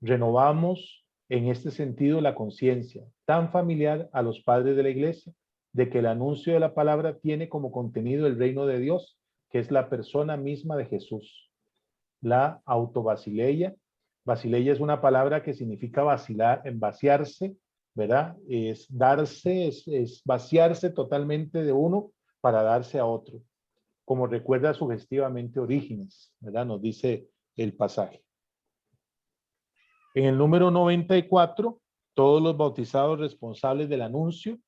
Renovamos en este sentido la conciencia tan familiar a los padres de la iglesia de que el anuncio de la palabra tiene como contenido el reino de Dios, que es la persona misma de Jesús. La autobasileia. Basileia es una palabra que significa vacilar, vaciarse, ¿verdad? Es darse, es vaciarse totalmente de uno para darse a otro. Como recuerda sugestivamente Orígenes, ¿verdad? Nos dice el pasaje. En el número 94, todos los bautizados responsables del anuncio,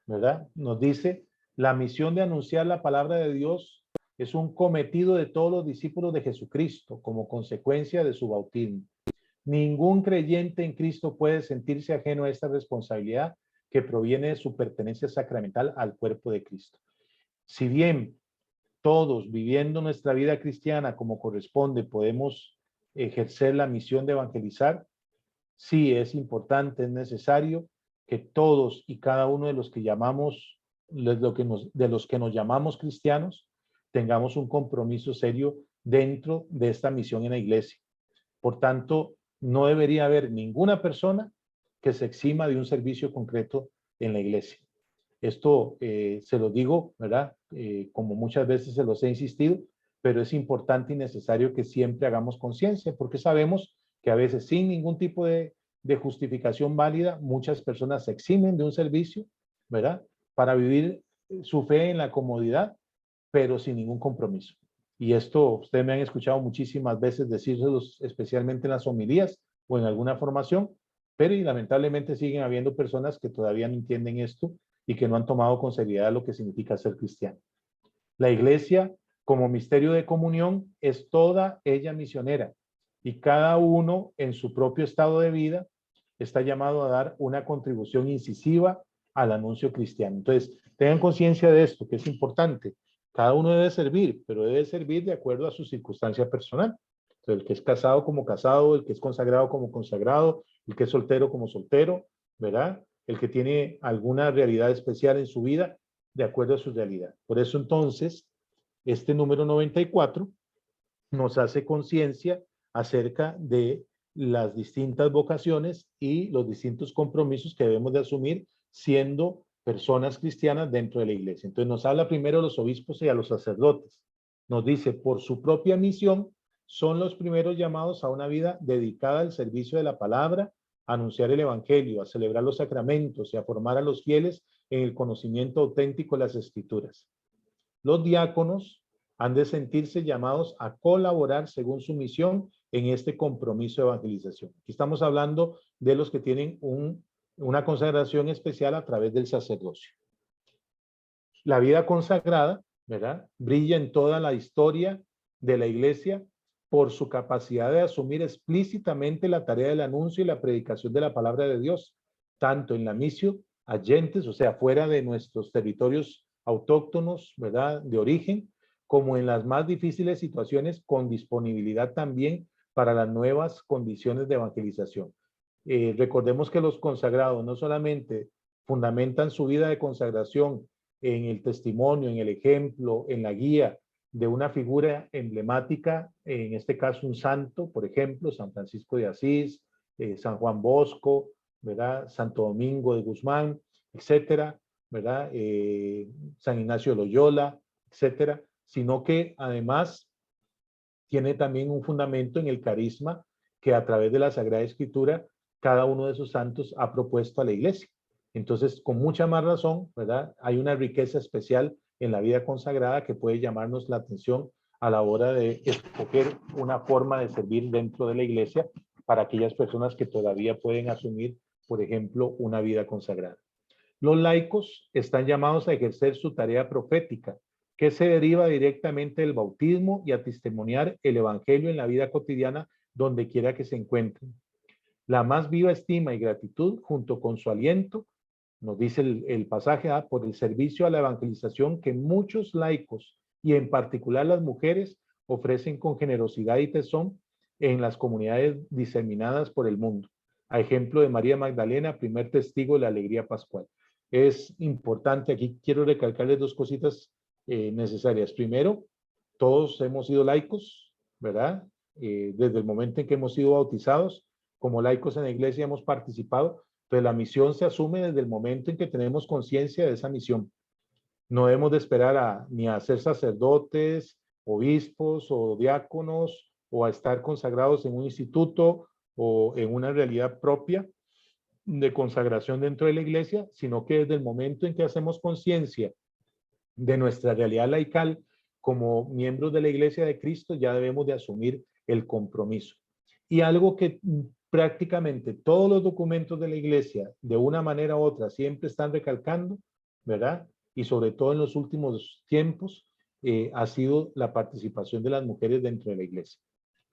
¿verdad? Nos dice, la misión de anunciar la palabra de Dios es un cometido de todos los discípulos de Jesucristo como consecuencia de su bautismo. Ningún creyente en Cristo puede sentirse ajeno a esta responsabilidad que proviene de su pertenencia sacramental al cuerpo de Cristo. Si bien todos viviendo nuestra vida cristiana como corresponde podemos ejercer la misión de evangelizar, sí es importante, es necesario que todos y cada uno de los que llamamos, de los que nos llamamos cristianos, tengamos un compromiso serio dentro de esta misión en la iglesia. Por tanto, no debería haber ninguna persona que se exima de un servicio concreto en la iglesia. Esto se lo digo, ¿verdad? Como muchas veces se los he insistido, pero es importante y necesario que siempre hagamos conciencia, porque sabemos que a veces sin ningún tipo de justificación válida, muchas personas se eximen de un servicio, ¿verdad? Para vivir su fe en la comodidad, pero sin ningún compromiso. Y esto ustedes me han escuchado muchísimas veces decírselos, especialmente en las homilías o en alguna formación, pero y lamentablemente siguen habiendo personas que todavía no entienden esto y que no han tomado con seriedad lo que significa ser cristiano. La iglesia, como misterio de comunión, es toda ella misionera y cada uno en su propio estado de vida está llamado a dar una contribución incisiva al anuncio cristiano. Entonces, tengan conciencia de esto, que es importante. Cada uno debe servir, pero debe servir de acuerdo a su circunstancia personal. Entonces, el que es casado como casado, el que es consagrado como consagrado, el que es soltero como soltero, ¿verdad? El que tiene alguna realidad especial en su vida, de acuerdo a su realidad. Por eso entonces, este número 94 nos hace conciencia acerca de las distintas vocaciones y los distintos compromisos que debemos de asumir siendo personas cristianas dentro de la iglesia. Entonces nos habla primero a los obispos y a los sacerdotes. Nos dice, por su propia misión, son los primeros llamados a una vida dedicada al servicio de la palabra, a anunciar el evangelio, a celebrar los sacramentos y a formar a los fieles en el conocimiento auténtico de las escrituras. Los diáconos han de sentirse llamados a colaborar según su misión en este compromiso de evangelización. Aquí estamos hablando de los que tienen una consagración especial a través del sacerdocio. La vida consagrada, ¿verdad?, brilla en toda la historia de la iglesia por su capacidad de asumir explícitamente la tarea del anuncio y la predicación de la palabra de Dios, tanto en la misión allentes, o sea, fuera de nuestros territorios autóctonos, ¿verdad?, de origen, como en las más difíciles situaciones, con disponibilidad también para las nuevas condiciones de evangelización. Recordemos que los consagrados no solamente fundamentan su vida de consagración en el testimonio, en el ejemplo, en la guía de una figura emblemática, en este caso un santo, por ejemplo, San Francisco de Asís, San Juan Bosco, ¿verdad?, Santo Domingo de Guzmán, etcétera, ¿verdad?, San Ignacio de Loyola, etcétera, sino que además tiene también un fundamento en el carisma que a través de la Sagrada Escritura cada uno de esos santos ha propuesto a la iglesia. Entonces, con mucha más razón, ¿verdad?, hay una riqueza especial en la vida consagrada que puede llamarnos la atención a la hora de escoger una forma de servir dentro de la iglesia para aquellas personas que todavía pueden asumir, por ejemplo, una vida consagrada. Los laicos están llamados a ejercer su tarea profética, que se deriva directamente del bautismo y a testimoniar el evangelio en la vida cotidiana donde quiera que se encuentren. La más viva estima y gratitud, junto con su aliento, nos dice el pasaje, por el servicio a la evangelización que muchos laicos, y en particular las mujeres, ofrecen con generosidad y tesón en las comunidades diseminadas por el mundo. A ejemplo de María Magdalena, primer testigo de la alegría pascual. Es importante, aquí quiero recalcarles dos cositas necesarias. Primero, todos hemos sido laicos, ¿verdad? Desde el momento en que hemos sido bautizados, como laicos en la iglesia hemos participado, pero la misión se asume desde el momento en que tenemos conciencia de esa misión. No debemos de esperar ni a ser sacerdotes, obispos o diáconos, o a estar consagrados en un instituto o en una realidad propia de consagración dentro de la iglesia, sino que desde el momento en que hacemos conciencia de nuestra realidad laical como miembros de la Iglesia de Cristo, ya debemos de asumir el compromiso. Y algo que prácticamente todos los documentos de la Iglesia, de una manera u otra, siempre están recalcando, ¿verdad?, y sobre todo en los últimos tiempos, ha sido la participación de las mujeres dentro de la Iglesia.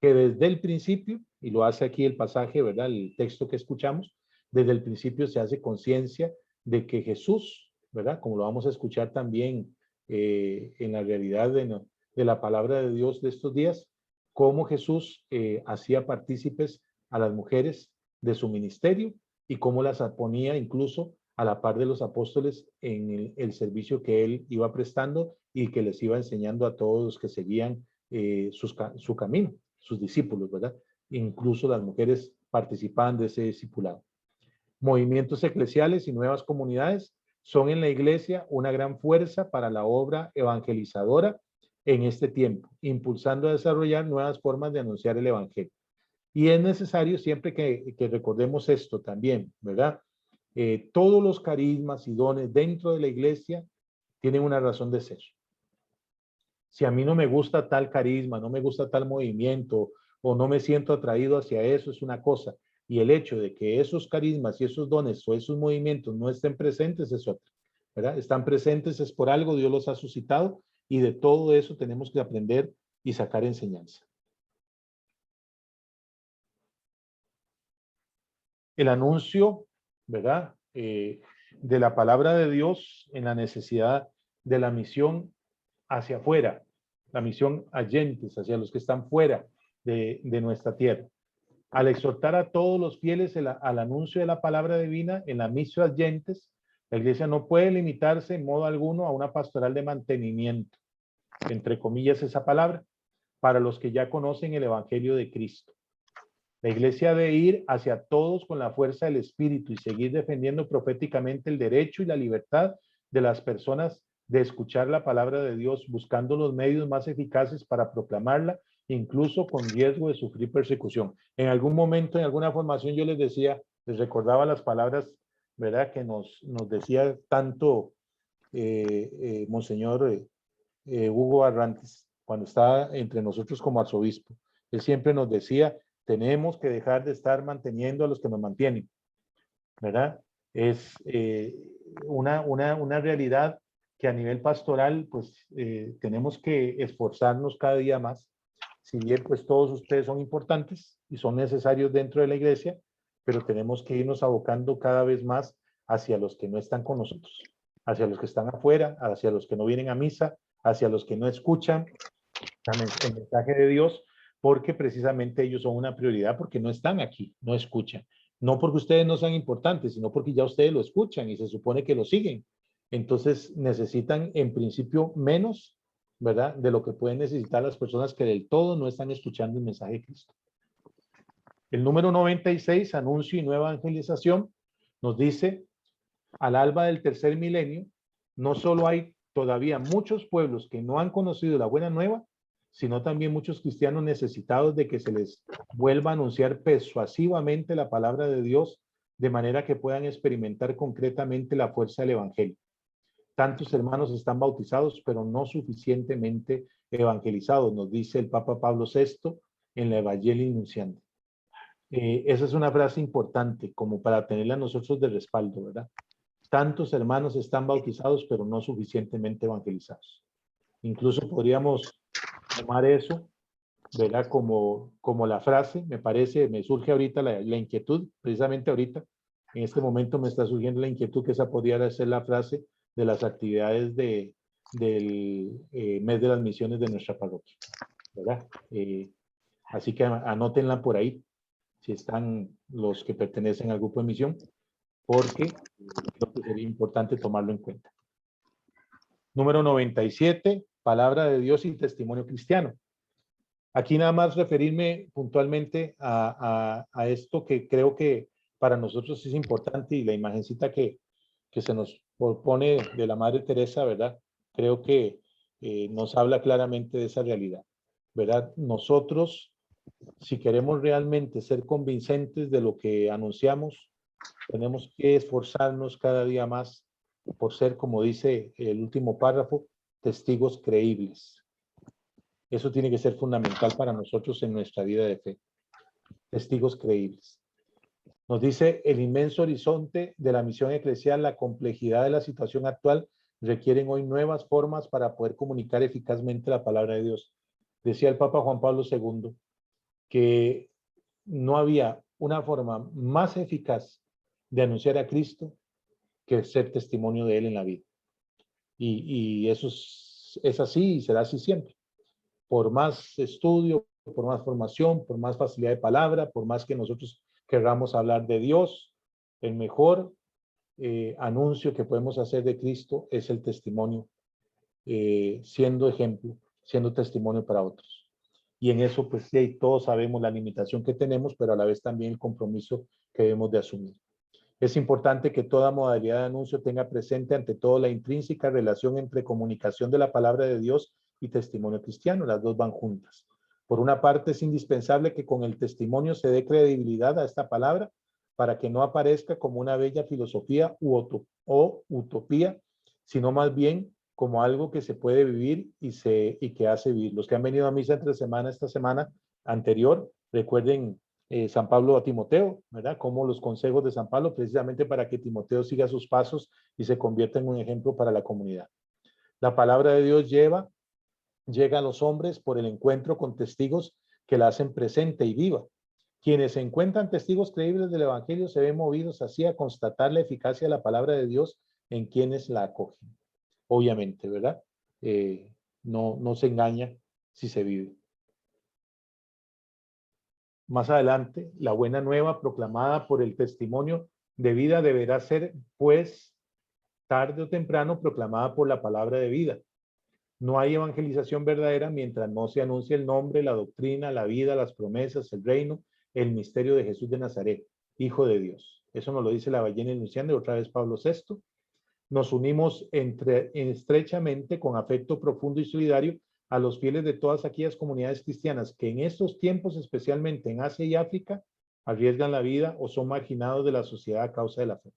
Que desde el principio, y lo hace aquí el pasaje, ¿verdad?, el texto que escuchamos, desde el principio se hace conciencia de que Jesús, ¿verdad?, como lo vamos a escuchar también en la realidad de la palabra de Dios de estos días, cómo Jesús hacía partícipes a las mujeres de su ministerio y cómo las ponía incluso a la par de los apóstoles en el servicio que él iba prestando y que les iba enseñando a todos los que seguían su camino, sus discípulos, ¿verdad? Incluso las mujeres participaban de ese discipulado. Movimientos eclesiales y nuevas comunidades son en la iglesia una gran fuerza para la obra evangelizadora en este tiempo, impulsando a desarrollar nuevas formas de anunciar el evangelio. Y es necesario siempre que recordemos esto también, ¿verdad? Todos los carismas y dones dentro de la iglesia tienen una razón de ser. Si a mí no me gusta tal carisma, no me gusta tal movimiento o no me siento atraído hacia eso, es una cosa. Y el hecho de que esos carismas y esos dones o esos movimientos no estén presentes es otra, ¿verdad? Están presentes es por algo, Dios los ha suscitado y de todo eso tenemos que aprender y sacar enseñanza. El anuncio, ¿verdad? De la palabra de Dios en la necesidad de la misión hacia afuera, la misión agentes, hacia los que están fuera de nuestra tierra. Al exhortar a todos los fieles al anuncio de la palabra divina en la misión agentes, la iglesia no puede limitarse en modo alguno a una pastoral de mantenimiento, entre comillas esa palabra, para los que ya conocen el evangelio de Cristo. La iglesia debe ir hacia todos con la fuerza del Espíritu y seguir defendiendo proféticamente el derecho y la libertad de las personas de escuchar la palabra de Dios, buscando los medios más eficaces para proclamarla, incluso con riesgo de sufrir persecución. En algún momento, en alguna formación, yo les decía, les recordaba las palabras, ¿verdad?, que nos decía tanto Monseñor Hugo Barrantes, cuando estaba entre nosotros como arzobispo. Él siempre nos decía, tenemos que dejar de estar manteniendo a los que nos mantienen, ¿verdad? Es una realidad que a nivel pastoral, pues, tenemos que esforzarnos cada día más. Si bien, pues, todos ustedes son importantes y son necesarios dentro de la iglesia, pero tenemos que irnos abocando cada vez más hacia los que no están con nosotros, hacia los que están afuera, hacia los que no vienen a misa, hacia los que no escuchan el mensaje de Dios, porque precisamente ellos son una prioridad, porque no están aquí, no escuchan. No porque ustedes no sean importantes, sino porque ya ustedes lo escuchan y se supone que lo siguen. Entonces necesitan en principio menos, ¿verdad?, de lo que pueden necesitar las personas que del todo no están escuchando el mensaje de Cristo. El número 96, anuncio y nueva evangelización, nos dice, al alba del tercer milenio, no solo hay todavía muchos pueblos que no han conocido la buena nueva, sino también muchos cristianos necesitados de que se les vuelva a anunciar persuasivamente la palabra de Dios, de manera que puedan experimentar concretamente la fuerza del evangelio. Tantos hermanos están bautizados, pero no suficientemente evangelizados, nos dice el Papa Pablo VI en la Evangelii Nunciandi. Esa es una frase importante, como para tenerla nosotros de respaldo, ¿verdad? Tantos hermanos están bautizados, pero no suficientemente evangelizados. Incluso podríamos tomar eso, ¿verdad? Como la frase, me parece, me surge ahorita la inquietud, precisamente ahorita, en este momento me está surgiendo la inquietud que esa podría ser la frase de las actividades del mes de las misiones de nuestra parroquia, ¿verdad? Así que anótenla por ahí, si están los que pertenecen al grupo de misión, porque creo que sería importante tomarlo en cuenta. Número 97, palabra de Dios y testimonio cristiano. Aquí nada más referirme puntualmente a esto que creo que para nosotros es importante, y la imagencita que se nos propone de la Madre Teresa, ¿verdad? Creo que nos habla claramente de esa realidad, ¿verdad? Nosotros, si queremos realmente ser convincentes de lo que anunciamos, tenemos que esforzarnos cada día más por ser, como dice el último párrafo, testigos creíbles. Eso tiene que ser fundamental para nosotros en nuestra vida de fe. Testigos creíbles. Nos dice el inmenso horizonte de la misión eclesial, la complejidad de la situación actual requieren hoy nuevas formas para poder comunicar eficazmente la palabra de Dios. Decía el Papa Juan Pablo II que no había una forma más eficaz de anunciar a Cristo que ser testimonio de Él en la vida. Y eso es así y será así siempre. Por más estudio, por más formación, por más facilidad de palabra, por más que nosotros queramos hablar de Dios, el mejor anuncio que podemos hacer de Cristo es el testimonio, siendo ejemplo, siendo testimonio para otros. Y en eso, pues sí, todos sabemos la limitación que tenemos, pero a la vez también el compromiso que debemos de asumir. Es importante que toda modalidad de anuncio tenga presente ante todo la intrínseca relación entre comunicación de la palabra de Dios y testimonio cristiano. Las dos van juntas. Por una parte, es indispensable que con el testimonio se dé credibilidad a esta palabra para que no aparezca como una bella filosofía o utopía, sino más bien como algo que se puede vivir y que hace vivir. Los que han venido a misa entre semana, esta semana anterior, recuerden San Pablo a Timoteo, ¿verdad? Como los consejos de San Pablo, precisamente para que Timoteo siga sus pasos y se convierta en un ejemplo para la comunidad. La palabra de Dios llega a los hombres por el encuentro con testigos que la hacen presente y viva. Quienes se encuentran testigos creíbles del Evangelio se ven movidos así a constatar la eficacia de la palabra de Dios en quienes la acogen. Obviamente, ¿verdad? No se engaña si se vive. Más adelante, la buena nueva proclamada por el testimonio de vida deberá ser, pues, tarde o temprano proclamada por la palabra de vida. No hay evangelización verdadera mientras no se anuncie el nombre, la doctrina, la vida, las promesas, el reino, el misterio de Jesús de Nazaret, Hijo de Dios. Eso nos lo dice la ballena enunciante, otra vez Pablo VI. Nos unimos estrechamente con afecto profundo y solidario a los fieles de todas aquellas comunidades cristianas que en estos tiempos, especialmente en Asia y África, arriesgan la vida o son marginados de la sociedad a causa de la fe.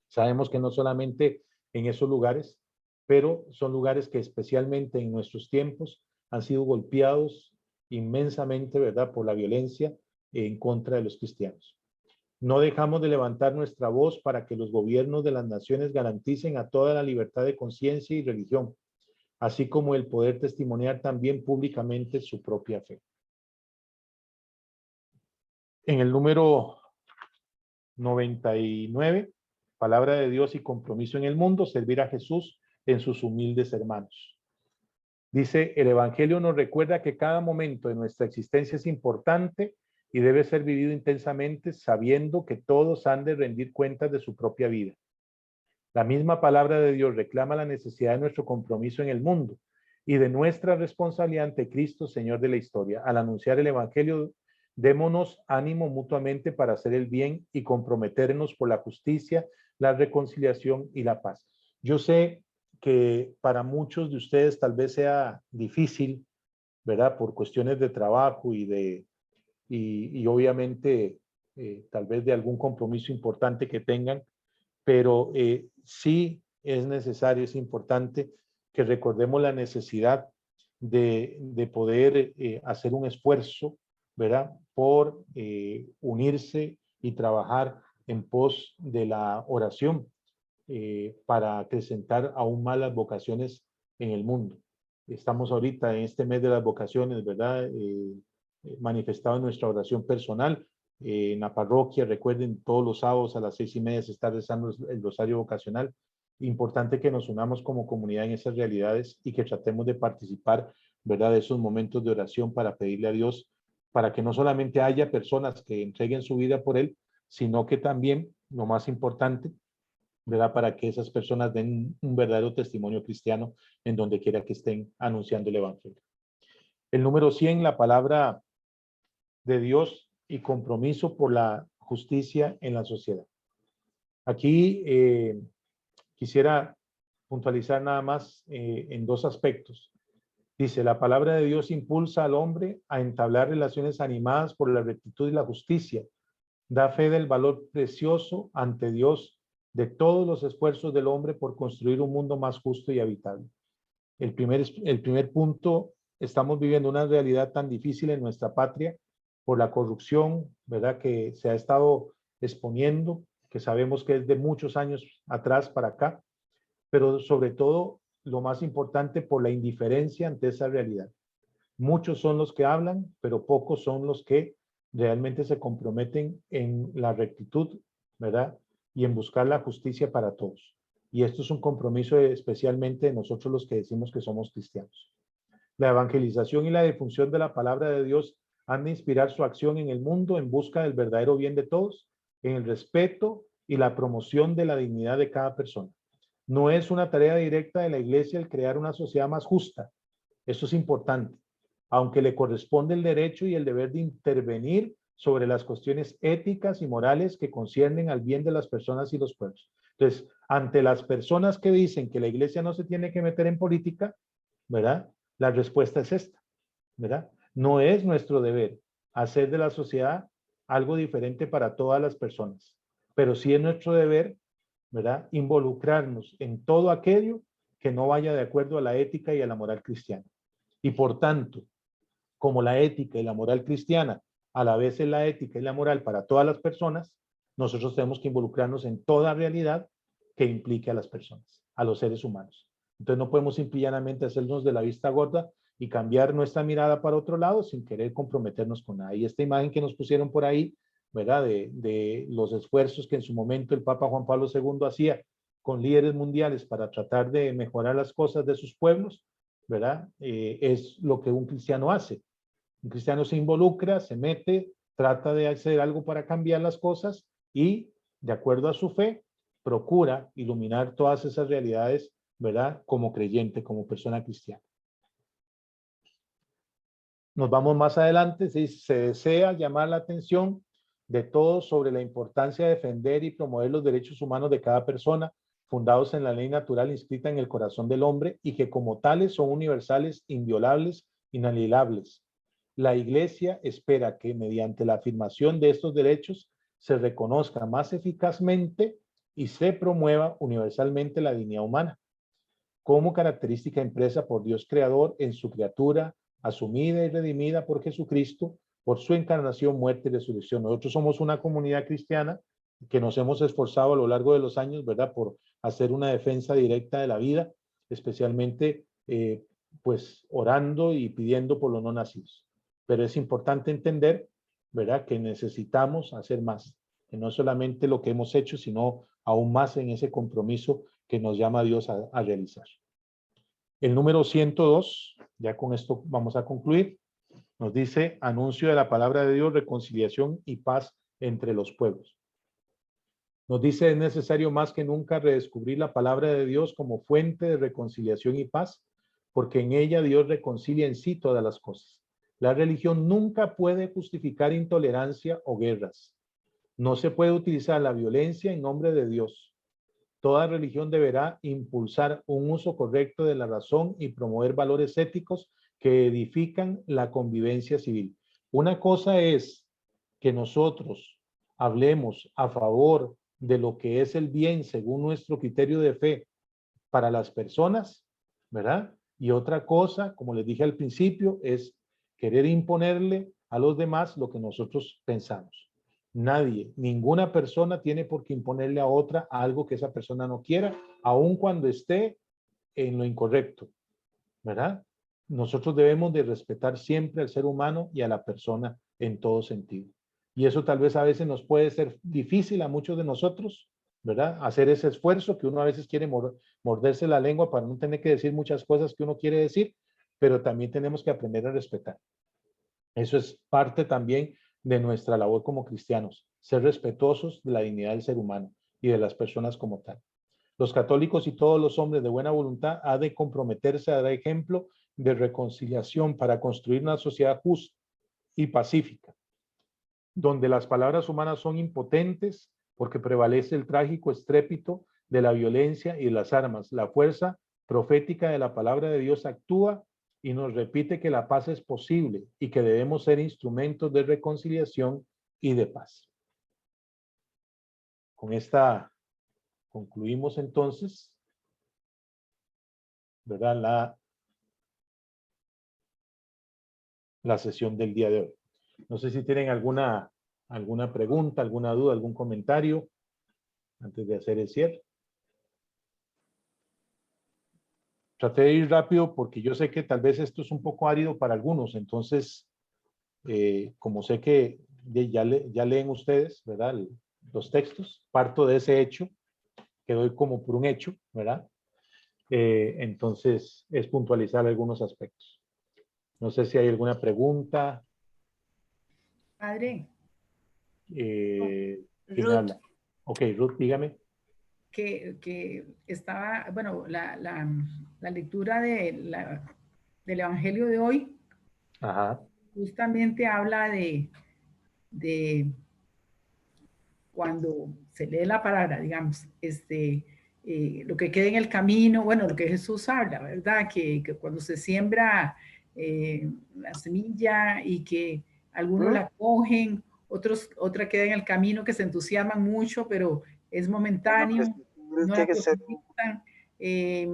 Sabemos que no solamente en esos lugares, pero son lugares que especialmente en nuestros tiempos han sido golpeados inmensamente, ¿verdad?, por la violencia en contra de los cristianos. No dejamos de levantar nuestra voz para que los gobiernos de las naciones garanticen a toda la libertad de conciencia y religión, así como el poder testimoniar también públicamente su propia fe. En el número 99, palabra de Dios y compromiso en el mundo, servir a Jesús en sus humildes hermanos. Dice, el Evangelio nos recuerda que cada momento de nuestra existencia es importante y debe ser vivido intensamente sabiendo que todos han de rendir cuentas de su propia vida. La misma palabra de Dios reclama la necesidad de nuestro compromiso en el mundo y de nuestra responsabilidad ante Cristo, Señor de la historia. Al anunciar el Evangelio, démonos ánimo mutuamente para hacer el bien y comprometernos por la justicia, la reconciliación y la paz. Yo sé que para muchos de ustedes tal vez sea difícil, ¿verdad? Por cuestiones de trabajo y obviamente tal vez de algún compromiso importante que tengan, pero sí es necesario, es importante que recordemos la necesidad de poder hacer un esfuerzo, ¿verdad?, por unirse y trabajar en pos de la oración para acrecentar aún más las vocaciones en el mundo. Estamos ahorita en este mes de las vocaciones, ¿verdad?, manifestado en nuestra oración personal. En la parroquia, recuerden, todos los sábados a las 6:30 se está rezando el rosario vocacional. Importante que nos unamos como comunidad en esas realidades y que tratemos de participar, ¿verdad?, de esos momentos de oración para pedirle a Dios para que no solamente haya personas que entreguen su vida por Él, sino que también, lo más importante, ¿verdad?, para que esas personas den un verdadero testimonio cristiano en donde quiera que estén anunciando el Evangelio. El número 100, la palabra de Dios y compromiso por la justicia en la sociedad. Aquí quisiera puntualizar nada más en dos aspectos. Dice, la palabra de Dios impulsa al hombre a entablar relaciones animadas por la rectitud y la justicia. Da fe del valor precioso ante Dios de todos los esfuerzos del hombre por construir un mundo más justo y habitable. El primer punto, estamos viviendo una realidad tan difícil en nuestra patria por la corrupción, ¿verdad?, que se ha estado exponiendo, que sabemos que es de muchos años atrás para acá, pero sobre todo, lo más importante, por la indiferencia ante esa realidad. Muchos son los que hablan, pero pocos son los que realmente se comprometen en la rectitud, ¿verdad?, y en buscar la justicia para todos. Y esto es un compromiso especialmente de nosotros los que decimos que somos cristianos. La evangelización y la difusión de la palabra de Dios han de inspirar su acción en el mundo en busca del verdadero bien de todos, en el respeto y la promoción de la dignidad de cada persona. No es una tarea directa de la iglesia el crear una sociedad más justa. Esto es importante, aunque le corresponde el derecho y el deber de intervenir sobre las cuestiones éticas y morales que conciernen al bien de las personas y los pueblos. Entonces, ante las personas que dicen que la iglesia no se tiene que meter en política, ¿verdad? La respuesta es esta, ¿verdad? No es nuestro deber hacer de la sociedad algo diferente para todas las personas, pero sí es nuestro deber, ¿verdad? Involucrarnos en todo aquello que no vaya de acuerdo a la ética y a la moral cristiana. Y por tanto, como la ética y la moral cristiana a la vez es la ética y la moral para todas las personas, nosotros tenemos que involucrarnos en toda realidad que implique a las personas, a los seres humanos. Entonces no podemos simplemente hacernos de la vista gorda y cambiar nuestra mirada para otro lado sin querer comprometernos con nada. Y esta imagen que nos pusieron por ahí, ¿verdad? De los esfuerzos que en su momento el Papa Juan Pablo II hacía con líderes mundiales para tratar de mejorar las cosas de sus pueblos, ¿verdad? Es lo que un cristiano hace. Un cristiano se involucra, se mete, trata de hacer algo para cambiar las cosas y, de acuerdo a su fe, procura iluminar todas esas realidades, ¿verdad? Como creyente, como persona cristiana. Nos vamos más adelante, si se desea llamar la atención de todos sobre la importancia de defender y promover los derechos humanos de cada persona, fundados en la ley natural inscrita en el corazón del hombre y que como tales son universales, inviolables, inalienables. La Iglesia espera que mediante la afirmación de estos derechos se reconozca más eficazmente y se promueva universalmente la dignidad humana como característica impresa por Dios Creador en su criatura, asumida y redimida por Jesucristo, por su encarnación, muerte y resurrección. Nosotros somos una comunidad cristiana que nos hemos esforzado a lo largo de los años, ¿verdad?, por hacer una defensa directa de la vida, especialmente pues orando y pidiendo por los no nacidos. Pero es importante entender, ¿verdad?, que necesitamos hacer más, que no solamente lo que hemos hecho, sino aún más en ese compromiso que nos llama Dios a realizar. El número 102, ya con esto vamos a concluir, nos dice anuncio de la palabra de Dios, reconciliación y paz entre los pueblos. Nos dice es necesario más que nunca redescubrir la palabra de Dios como fuente de reconciliación y paz, porque en ella Dios reconcilia en sí todas las cosas. La religión nunca puede justificar intolerancia o guerras. No se puede utilizar la violencia en nombre de Dios. Toda religión deberá impulsar un uso correcto de la razón y promover valores éticos que edifican la convivencia civil. Una cosa es que nosotros hablemos a favor de lo que es el bien según nuestro criterio de fe para las personas, ¿verdad? Y otra cosa, como les dije al principio, es querer imponerle a los demás lo que nosotros pensamos. Nadie, ninguna persona tiene por qué imponerle a otra algo que esa persona no quiera, aun cuando esté en lo incorrecto, ¿verdad? Nosotros debemos de respetar siempre al ser humano y a la persona en todo sentido. Y eso tal vez a veces nos puede ser difícil a muchos de nosotros, ¿verdad? Hacer ese esfuerzo que uno a veces quiere morderse la lengua para no tener que decir muchas cosas que uno quiere decir, pero también tenemos que aprender a respetar. Eso es parte también de nuestra labor como cristianos, ser respetuosos de la dignidad del ser humano y de las personas como tal. Los católicos y todos los hombres de buena voluntad han de comprometerse a dar ejemplo de reconciliación para construir una sociedad justa y pacífica, donde las palabras humanas son impotentes porque prevalece el trágico estrépito de la violencia y de las armas. La fuerza profética de la palabra de Dios actúa y nos repite que la paz es posible y que debemos ser instrumentos de reconciliación y de paz. Con esta concluimos entonces, ¿verdad?, la sesión del día de hoy. No sé si tienen alguna pregunta, alguna duda, algún comentario antes de hacer el cierre. Traté de ir rápido porque yo sé que tal vez esto es un poco árido para algunos, entonces, como sé que ya leen ustedes, ¿verdad?, los textos, parto de ese hecho que doy como por un hecho, ¿verdad? Entonces, es puntualizar algunos aspectos. No sé si hay alguna pregunta. Padre, ¿Quién Ruth. habla? Ok, Ruth, dígame. que estaba, bueno, la lectura del Evangelio de hoy Ajá, justamente habla de cuando se lee la palabra, digamos, lo que queda en el camino, bueno, lo que Jesús habla, ¿verdad? Que cuando se siembra la semilla y que algunos la cogen, otra queda en el camino que se entusiasman mucho, pero es momentáneo, no la profundizan. Y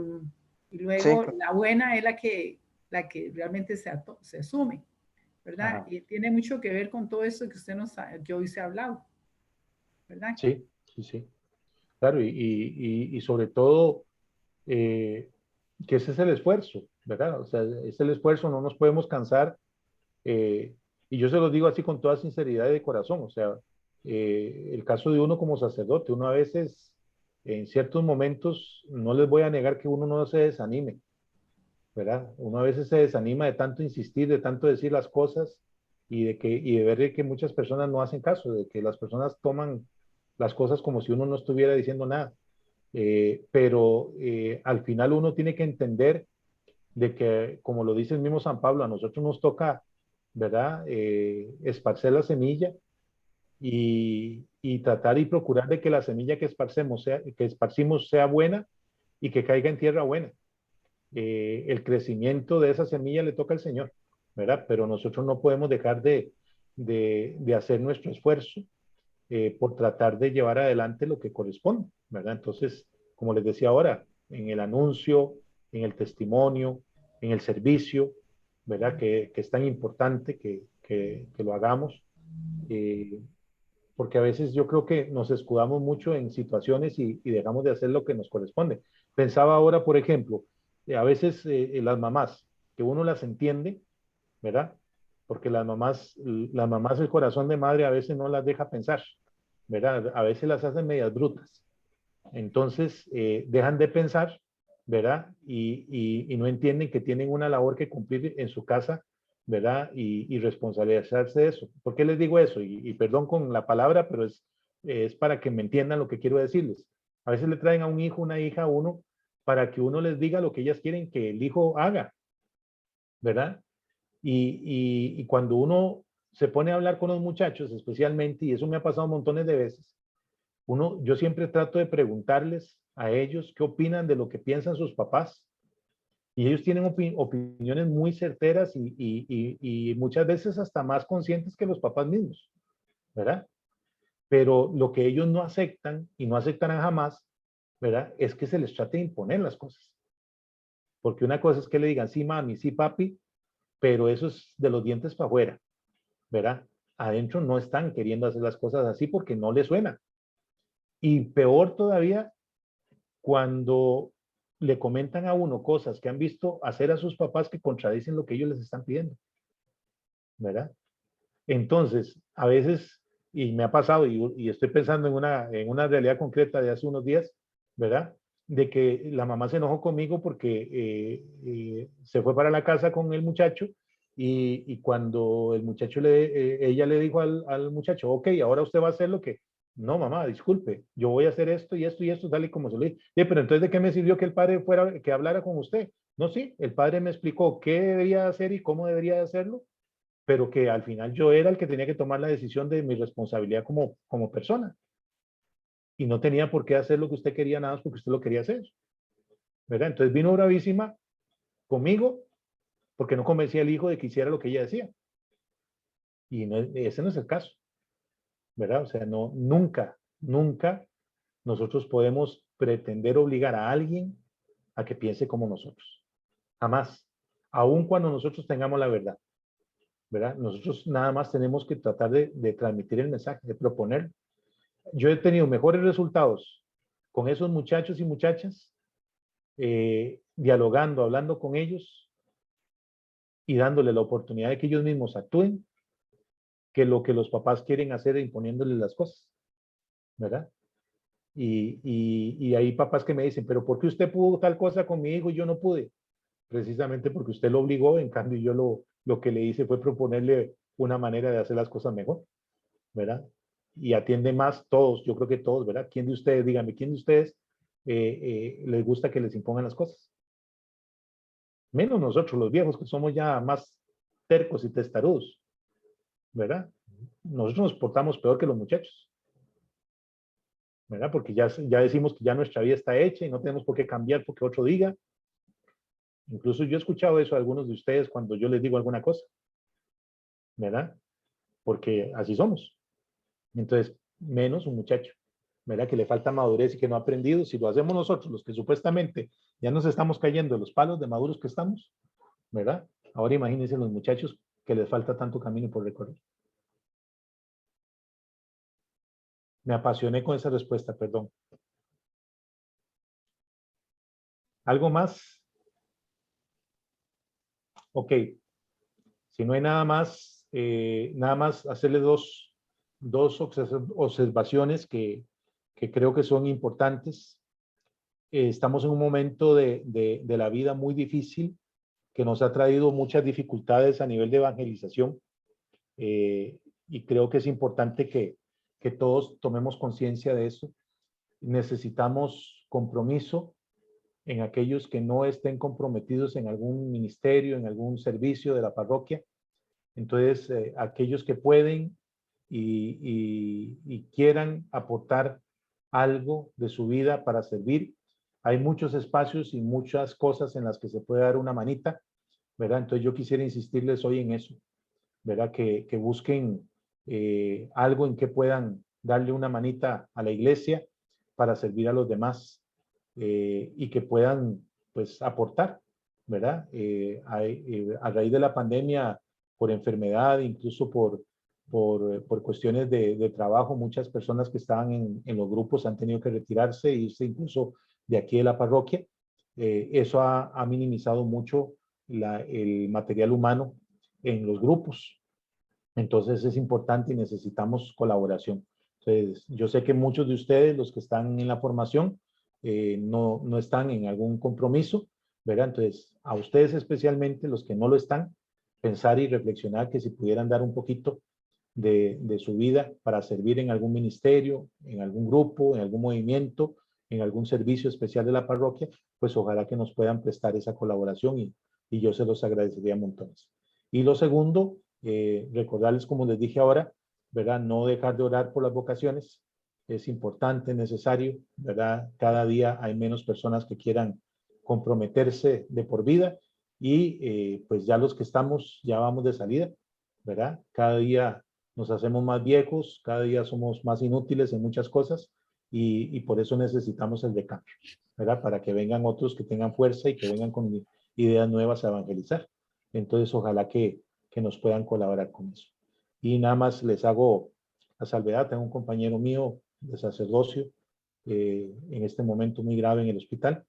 luego la buena es la que realmente se asume, ¿verdad? ajá. Y tiene mucho que ver con todo eso que hoy se ha hablado, ¿verdad? Sí, sí, sí. Claro, y sobre todo, que ese es el esfuerzo, ¿verdad? O sea, es el esfuerzo, no nos podemos cansar. Y yo se lo digo así con toda sinceridad y de corazón. O sea, el caso de uno como sacerdote, uno a veces, en ciertos momentos, no les voy a negar que uno no se desanime, ¿verdad? Uno a veces se desanima de tanto insistir, de tanto decir las cosas y de ver que muchas personas no hacen caso, de que las personas toman las cosas como si uno no estuviera diciendo nada. Pero al final uno tiene que entender de que, como lo dice el mismo San Pablo, a nosotros nos toca, ¿verdad? Esparcer la semilla y tratar y procurar de que la semilla que esparcimos sea buena y que caiga en tierra buena. El crecimiento de esa semilla le toca al Señor, ¿verdad? Pero nosotros no podemos dejar de hacer nuestro esfuerzo por tratar de llevar adelante lo que corresponde, ¿verdad? Entonces, como les decía ahora, en el anuncio, en el testimonio, en el servicio, ¿verdad? Que es tan importante que lo hagamos, porque a veces yo creo que nos escudamos mucho en situaciones y dejamos de hacer lo que nos corresponde. Pensaba ahora, por ejemplo, a veces las mamás, que uno las entiende, ¿verdad? Porque las mamás, el corazón de madre a veces no las deja pensar, ¿verdad? A veces las hacen medias brutas. Entonces, dejan de pensar, ¿verdad? Y no entienden que tienen una labor que cumplir en su casa, ¿verdad? Y responsabilizarse de eso. ¿Por qué les digo eso? Y perdón con la palabra, pero es para que me entiendan lo que quiero decirles. A veces le traen a un hijo, una hija a uno, para que uno les diga lo que ellas quieren que el hijo haga, ¿verdad? Y cuando uno se pone a hablar con los muchachos, especialmente, y eso me ha pasado montones de veces, yo siempre trato de preguntarles a ellos qué opinan de lo que piensan sus papás. Y ellos tienen opiniones muy certeras y muchas veces hasta más conscientes que los papás mismos, ¿verdad? Pero lo que ellos no aceptan y no aceptarán jamás, ¿verdad? Es que se les trate de imponer las cosas. Porque una cosa es que le digan, sí, mami, sí, papi, pero eso es de los dientes para afuera, ¿verdad? Adentro no están queriendo hacer las cosas así porque no les suena. Y peor todavía, cuando le comentan a uno cosas que han visto hacer a sus papás que contradicen lo que ellos les están pidiendo, ¿verdad? Entonces, a veces, y me ha pasado, y estoy pensando en una realidad concreta de hace unos días, ¿verdad? De que la mamá se enojó conmigo porque se fue para la casa con el muchacho y cuando el muchacho ella le dijo al muchacho, ok, ahora usted va a hacer lo que, no mamá, disculpe, yo voy a hacer esto y esto y esto, tal y como se lo dije. Pero entonces, ¿de qué me sirvió que el padre que hablara con usted? No, sí, el padre me explicó qué debería hacer y cómo debería hacerlo, pero que al final yo era el que tenía que tomar la decisión de mi responsabilidad como persona. Y no tenía por qué hacer lo que usted quería nada más porque usted lo quería hacer, ¿verdad? Entonces vino bravísima conmigo porque no convencía al hijo de que hiciera lo que ella decía. Y no, ese no es el caso, ¿verdad? O sea, no, nunca, nunca nosotros podemos pretender obligar a alguien a que piense como nosotros. Jamás. Aun cuando nosotros tengamos la verdad, ¿verdad? Nosotros nada más tenemos que tratar de transmitir el mensaje, de proponer. Yo he tenido mejores resultados con esos muchachos y muchachas, dialogando, hablando con ellos y dándole la oportunidad de que ellos mismos actúen, que lo que los papás quieren hacer imponiéndoles las cosas, ¿verdad? Y hay papás que me dicen, pero ¿por qué usted pudo tal cosa con mi hijo y yo no pude? Precisamente porque usted lo obligó, en cambio yo lo que le hice fue proponerle una manera de hacer las cosas mejor, ¿verdad? Y atiende más todos, yo creo que todos, ¿verdad? ¿Quién de ustedes, díganme, quién de ustedes les gusta que les impongan las cosas? Menos nosotros, los viejos, que somos ya más tercos y testarudos, ¿verdad? Nosotros nos portamos peor que los muchachos, ¿verdad? Porque ya decimos que ya nuestra vida está hecha y no tenemos por qué cambiar porque otro diga. Incluso yo he escuchado eso a algunos de ustedes cuando yo les digo alguna cosa, ¿verdad? Porque así somos. Entonces, menos un muchacho, ¿verdad? Que le falta madurez y que no ha aprendido. Si lo hacemos nosotros, los que supuestamente ya nos estamos cayendo de los palos de maduros que estamos, ¿verdad? Ahora imagínense los muchachos que les falta tanto camino por recorrer. Me apasioné con esa respuesta, perdón. ¿Algo más? Ok. Si no hay nada más hacerle dos observaciones que creo que son importantes. Estamos en un momento de la vida muy difícil que nos ha traído muchas dificultades a nivel de evangelización y creo que es importante que todos tomemos conciencia de eso. Necesitamos compromiso en aquellos que no estén comprometidos en algún ministerio, en algún servicio de la parroquia. Entonces, aquellos que pueden y quieran aportar algo de su vida para servir, hay muchos espacios y muchas cosas en las que se puede dar una manita, ¿verdad? Entonces yo quisiera insistirles hoy en eso, ¿verdad? Que busquen algo en que puedan darle una manita a la iglesia para servir a los demás y que puedan, pues, aportar, ¿verdad? A raíz de la pandemia, por enfermedad, incluso por cuestiones de trabajo, muchas personas que estaban en los grupos han tenido que retirarse e irse incluso de aquí de la parroquia. Eso ha minimizado mucho el material humano en los grupos. Entonces es importante y necesitamos colaboración. Entonces, yo sé que muchos de ustedes, los que están en la formación, no están en algún compromiso, ¿verdad? Entonces, a ustedes especialmente, los que no lo están, pensar y reflexionar que si pudieran dar un poquito de su vida para servir en algún ministerio, en algún grupo, en algún movimiento, en algún servicio especial de la parroquia, pues ojalá que nos puedan prestar esa colaboración y yo se los agradecería montones. Y lo segundo, recordarles, como les dije ahora, ¿verdad? No dejar de orar por las vocaciones. Es importante, necesario, ¿verdad? Cada día hay menos personas que quieran comprometerse de por vida y pues ya los que estamos, ya vamos de salida, ¿verdad? Cada día nos hacemos más viejos, cada día somos más inútiles en muchas cosas y por eso necesitamos el recambio, ¿verdad? Para que vengan otros que tengan fuerza y que vengan con ideas nuevas a evangelizar. Entonces, ojalá que nos puedan colaborar con eso. Y nada más les hago la salvedad, tengo un compañero mío de sacerdocio en este momento muy grave en el hospital,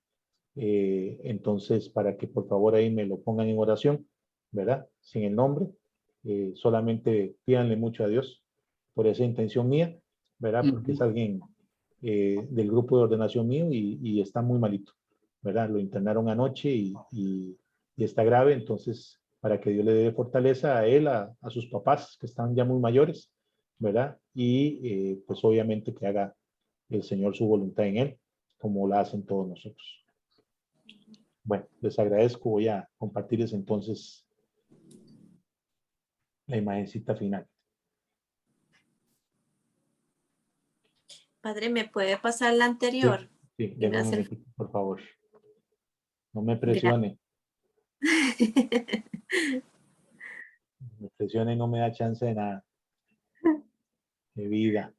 entonces para que por favor ahí me lo pongan en oración, ¿verdad? Sin el nombre, solamente pídanle mucho a Dios por esa intención mía, ¿verdad? Porque es alguien del grupo de ordenación mío y está muy malito, ¿verdad? Lo internaron anoche y está grave, entonces para que Dios le dé fortaleza a él, a sus papás que están ya muy mayores, ¿verdad? Y pues obviamente que haga el Señor su voluntad en él, como la hacen todos nosotros. Bueno, les agradezco, voy a compartirles entonces la imagencita final. Padre, ¿me puede pasar la anterior? Sí, denme un momentito, por favor. No me presione. Me presione y no me da chance de nada. De vida.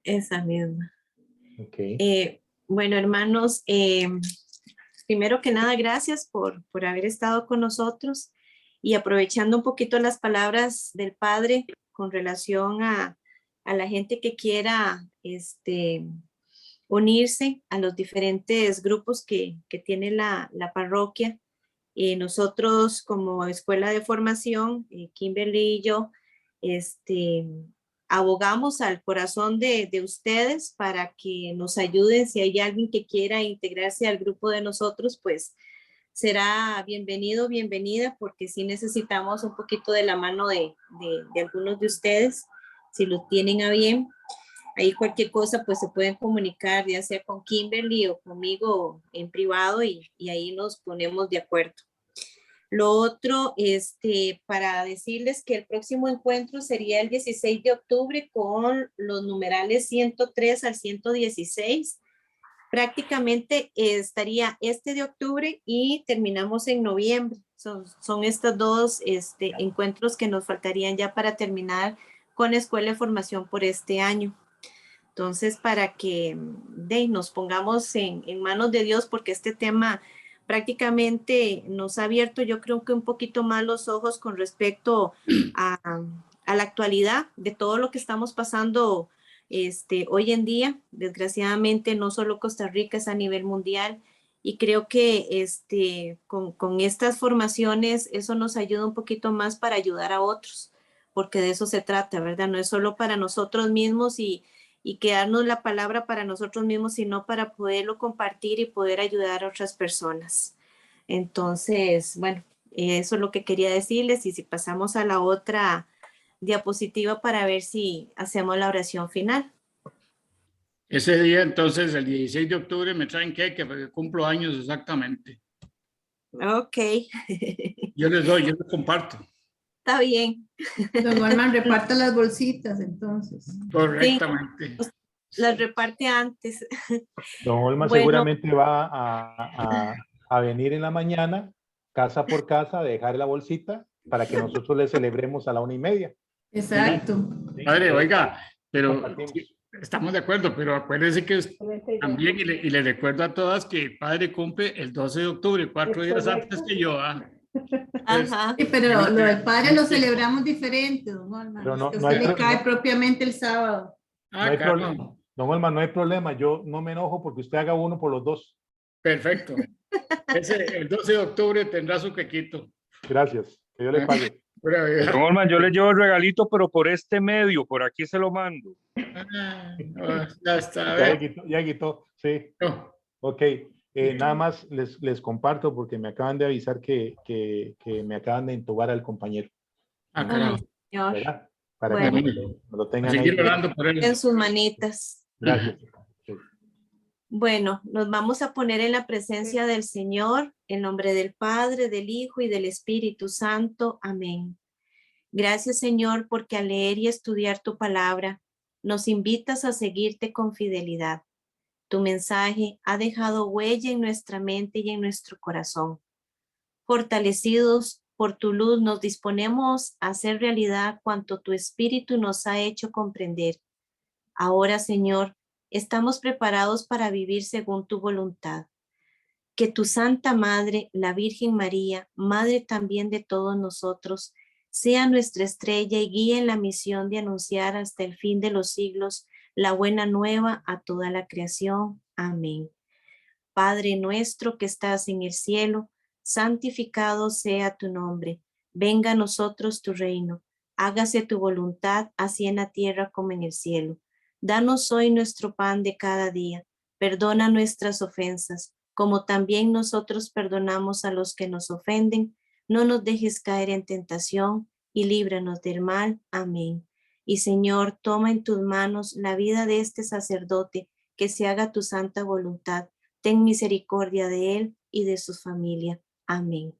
Esa misma. Okay. Bueno, hermanos, primero que nada, gracias por haber estado con nosotros y aprovechando un poquito las palabras del Padre con relación a la gente que quiera unirse a los diferentes grupos que tiene la parroquia. Nosotros como escuela de formación, Kimberly y yo, abogamos al corazón de ustedes para que nos ayuden. Si hay alguien que quiera integrarse al grupo de nosotros, pues será bienvenido, bienvenida, porque sí necesitamos un poquito de la mano de algunos de ustedes, si lo tienen a bien. Ahí cualquier cosa, pues se pueden comunicar, ya sea con Kimberly o conmigo en privado, y ahí nos ponemos de acuerdo. Lo otro, para decirles que el próximo encuentro sería el 16 de octubre con los numerales 103 al 116. Prácticamente estaría de octubre y terminamos en noviembre. Son estos dos encuentros que nos faltarían ya para terminar con la Escuela de Formación por este año. Entonces, para que nos pongamos en manos de Dios, porque este tema prácticamente nos ha abierto, yo creo que un poquito más los ojos con respecto a la actualidad de todo lo que estamos pasando hoy en día. Desgraciadamente, no solo Costa Rica, es a nivel mundial, y creo que con estas formaciones eso nos ayuda un poquito más para ayudar a otros, porque de eso se trata, ¿verdad? No es solo para nosotros mismos y quedarnos la palabra para nosotros mismos, sino para poderlo compartir y poder ayudar a otras personas. Entonces, bueno, eso es lo que quería decirles, y si pasamos a la otra diapositiva para ver si hacemos la oración final. Ese día, entonces, el 16 de octubre, me traen queque porque cumplo años exactamente. Ok. Yo les comparto. Está bien. Don Olman, reparta las bolsitas, entonces. Correctamente. Sí, las reparte antes. Don Olman seguramente va a venir en la mañana, casa por casa, a dejar la bolsita para que nosotros le celebremos a la 1:30. Exacto. Sí. Padre, oiga, pero Compartimos. estamos de acuerdo, pero acuérdense que también, y le recuerdo a todas que el padre cumple el 12 de octubre, 4 días antes que yo. Ajá. Sí, pero lo del padre lo celebramos diferente, don Olman. Pero no, Que no usted hay le cae no, propiamente el sábado. no hay problema. Don Olman, no hay problema. Yo no me enojo porque usted haga uno por los dos. Perfecto. El 12 de octubre tendrá su quequito. Gracias. Que Dios le pague. Don Olman, yo le llevo el regalito, pero por este medio, por aquí se lo mando. Ya está. Ya quitó. Sí. No. Ok. Nada más les comparto porque me acaban de avisar que me acaban de intubar al compañero. Claro. Señor. ¿Verdad? Para Bueno. que me lo tengan ahí. Seguir orando por él. En sus manitas. Gracias. Sí. Bueno, nos vamos a poner en la presencia del Señor, en nombre del Padre, del Hijo y del Espíritu Santo. Amén. Gracias, Señor, porque al leer y estudiar tu palabra, nos invitas a seguirte con fidelidad. Tu mensaje ha dejado huella en nuestra mente y en nuestro corazón. Fortalecidos por tu luz, nos disponemos a hacer realidad cuanto tu Espíritu nos ha hecho comprender. Ahora, Señor, estamos preparados para vivir según tu voluntad. Que tu Santa Madre, la Virgen María, Madre también de todos nosotros, sea nuestra estrella y guíe en la misión de anunciar hasta el fin de los siglos la buena nueva a toda la creación. Amén. Padre nuestro que estás en el cielo, santificado sea tu nombre. Venga a nosotros tu reino. Hágase tu voluntad, así en la tierra como en el cielo. Danos hoy nuestro pan de cada día. Perdona nuestras ofensas, como también nosotros perdonamos a los que nos ofenden. No nos dejes caer en tentación y líbranos del mal. Amén. Y Señor, toma en tus manos la vida de este sacerdote, que se haga tu santa voluntad. Ten misericordia de él y de su familia. Amén.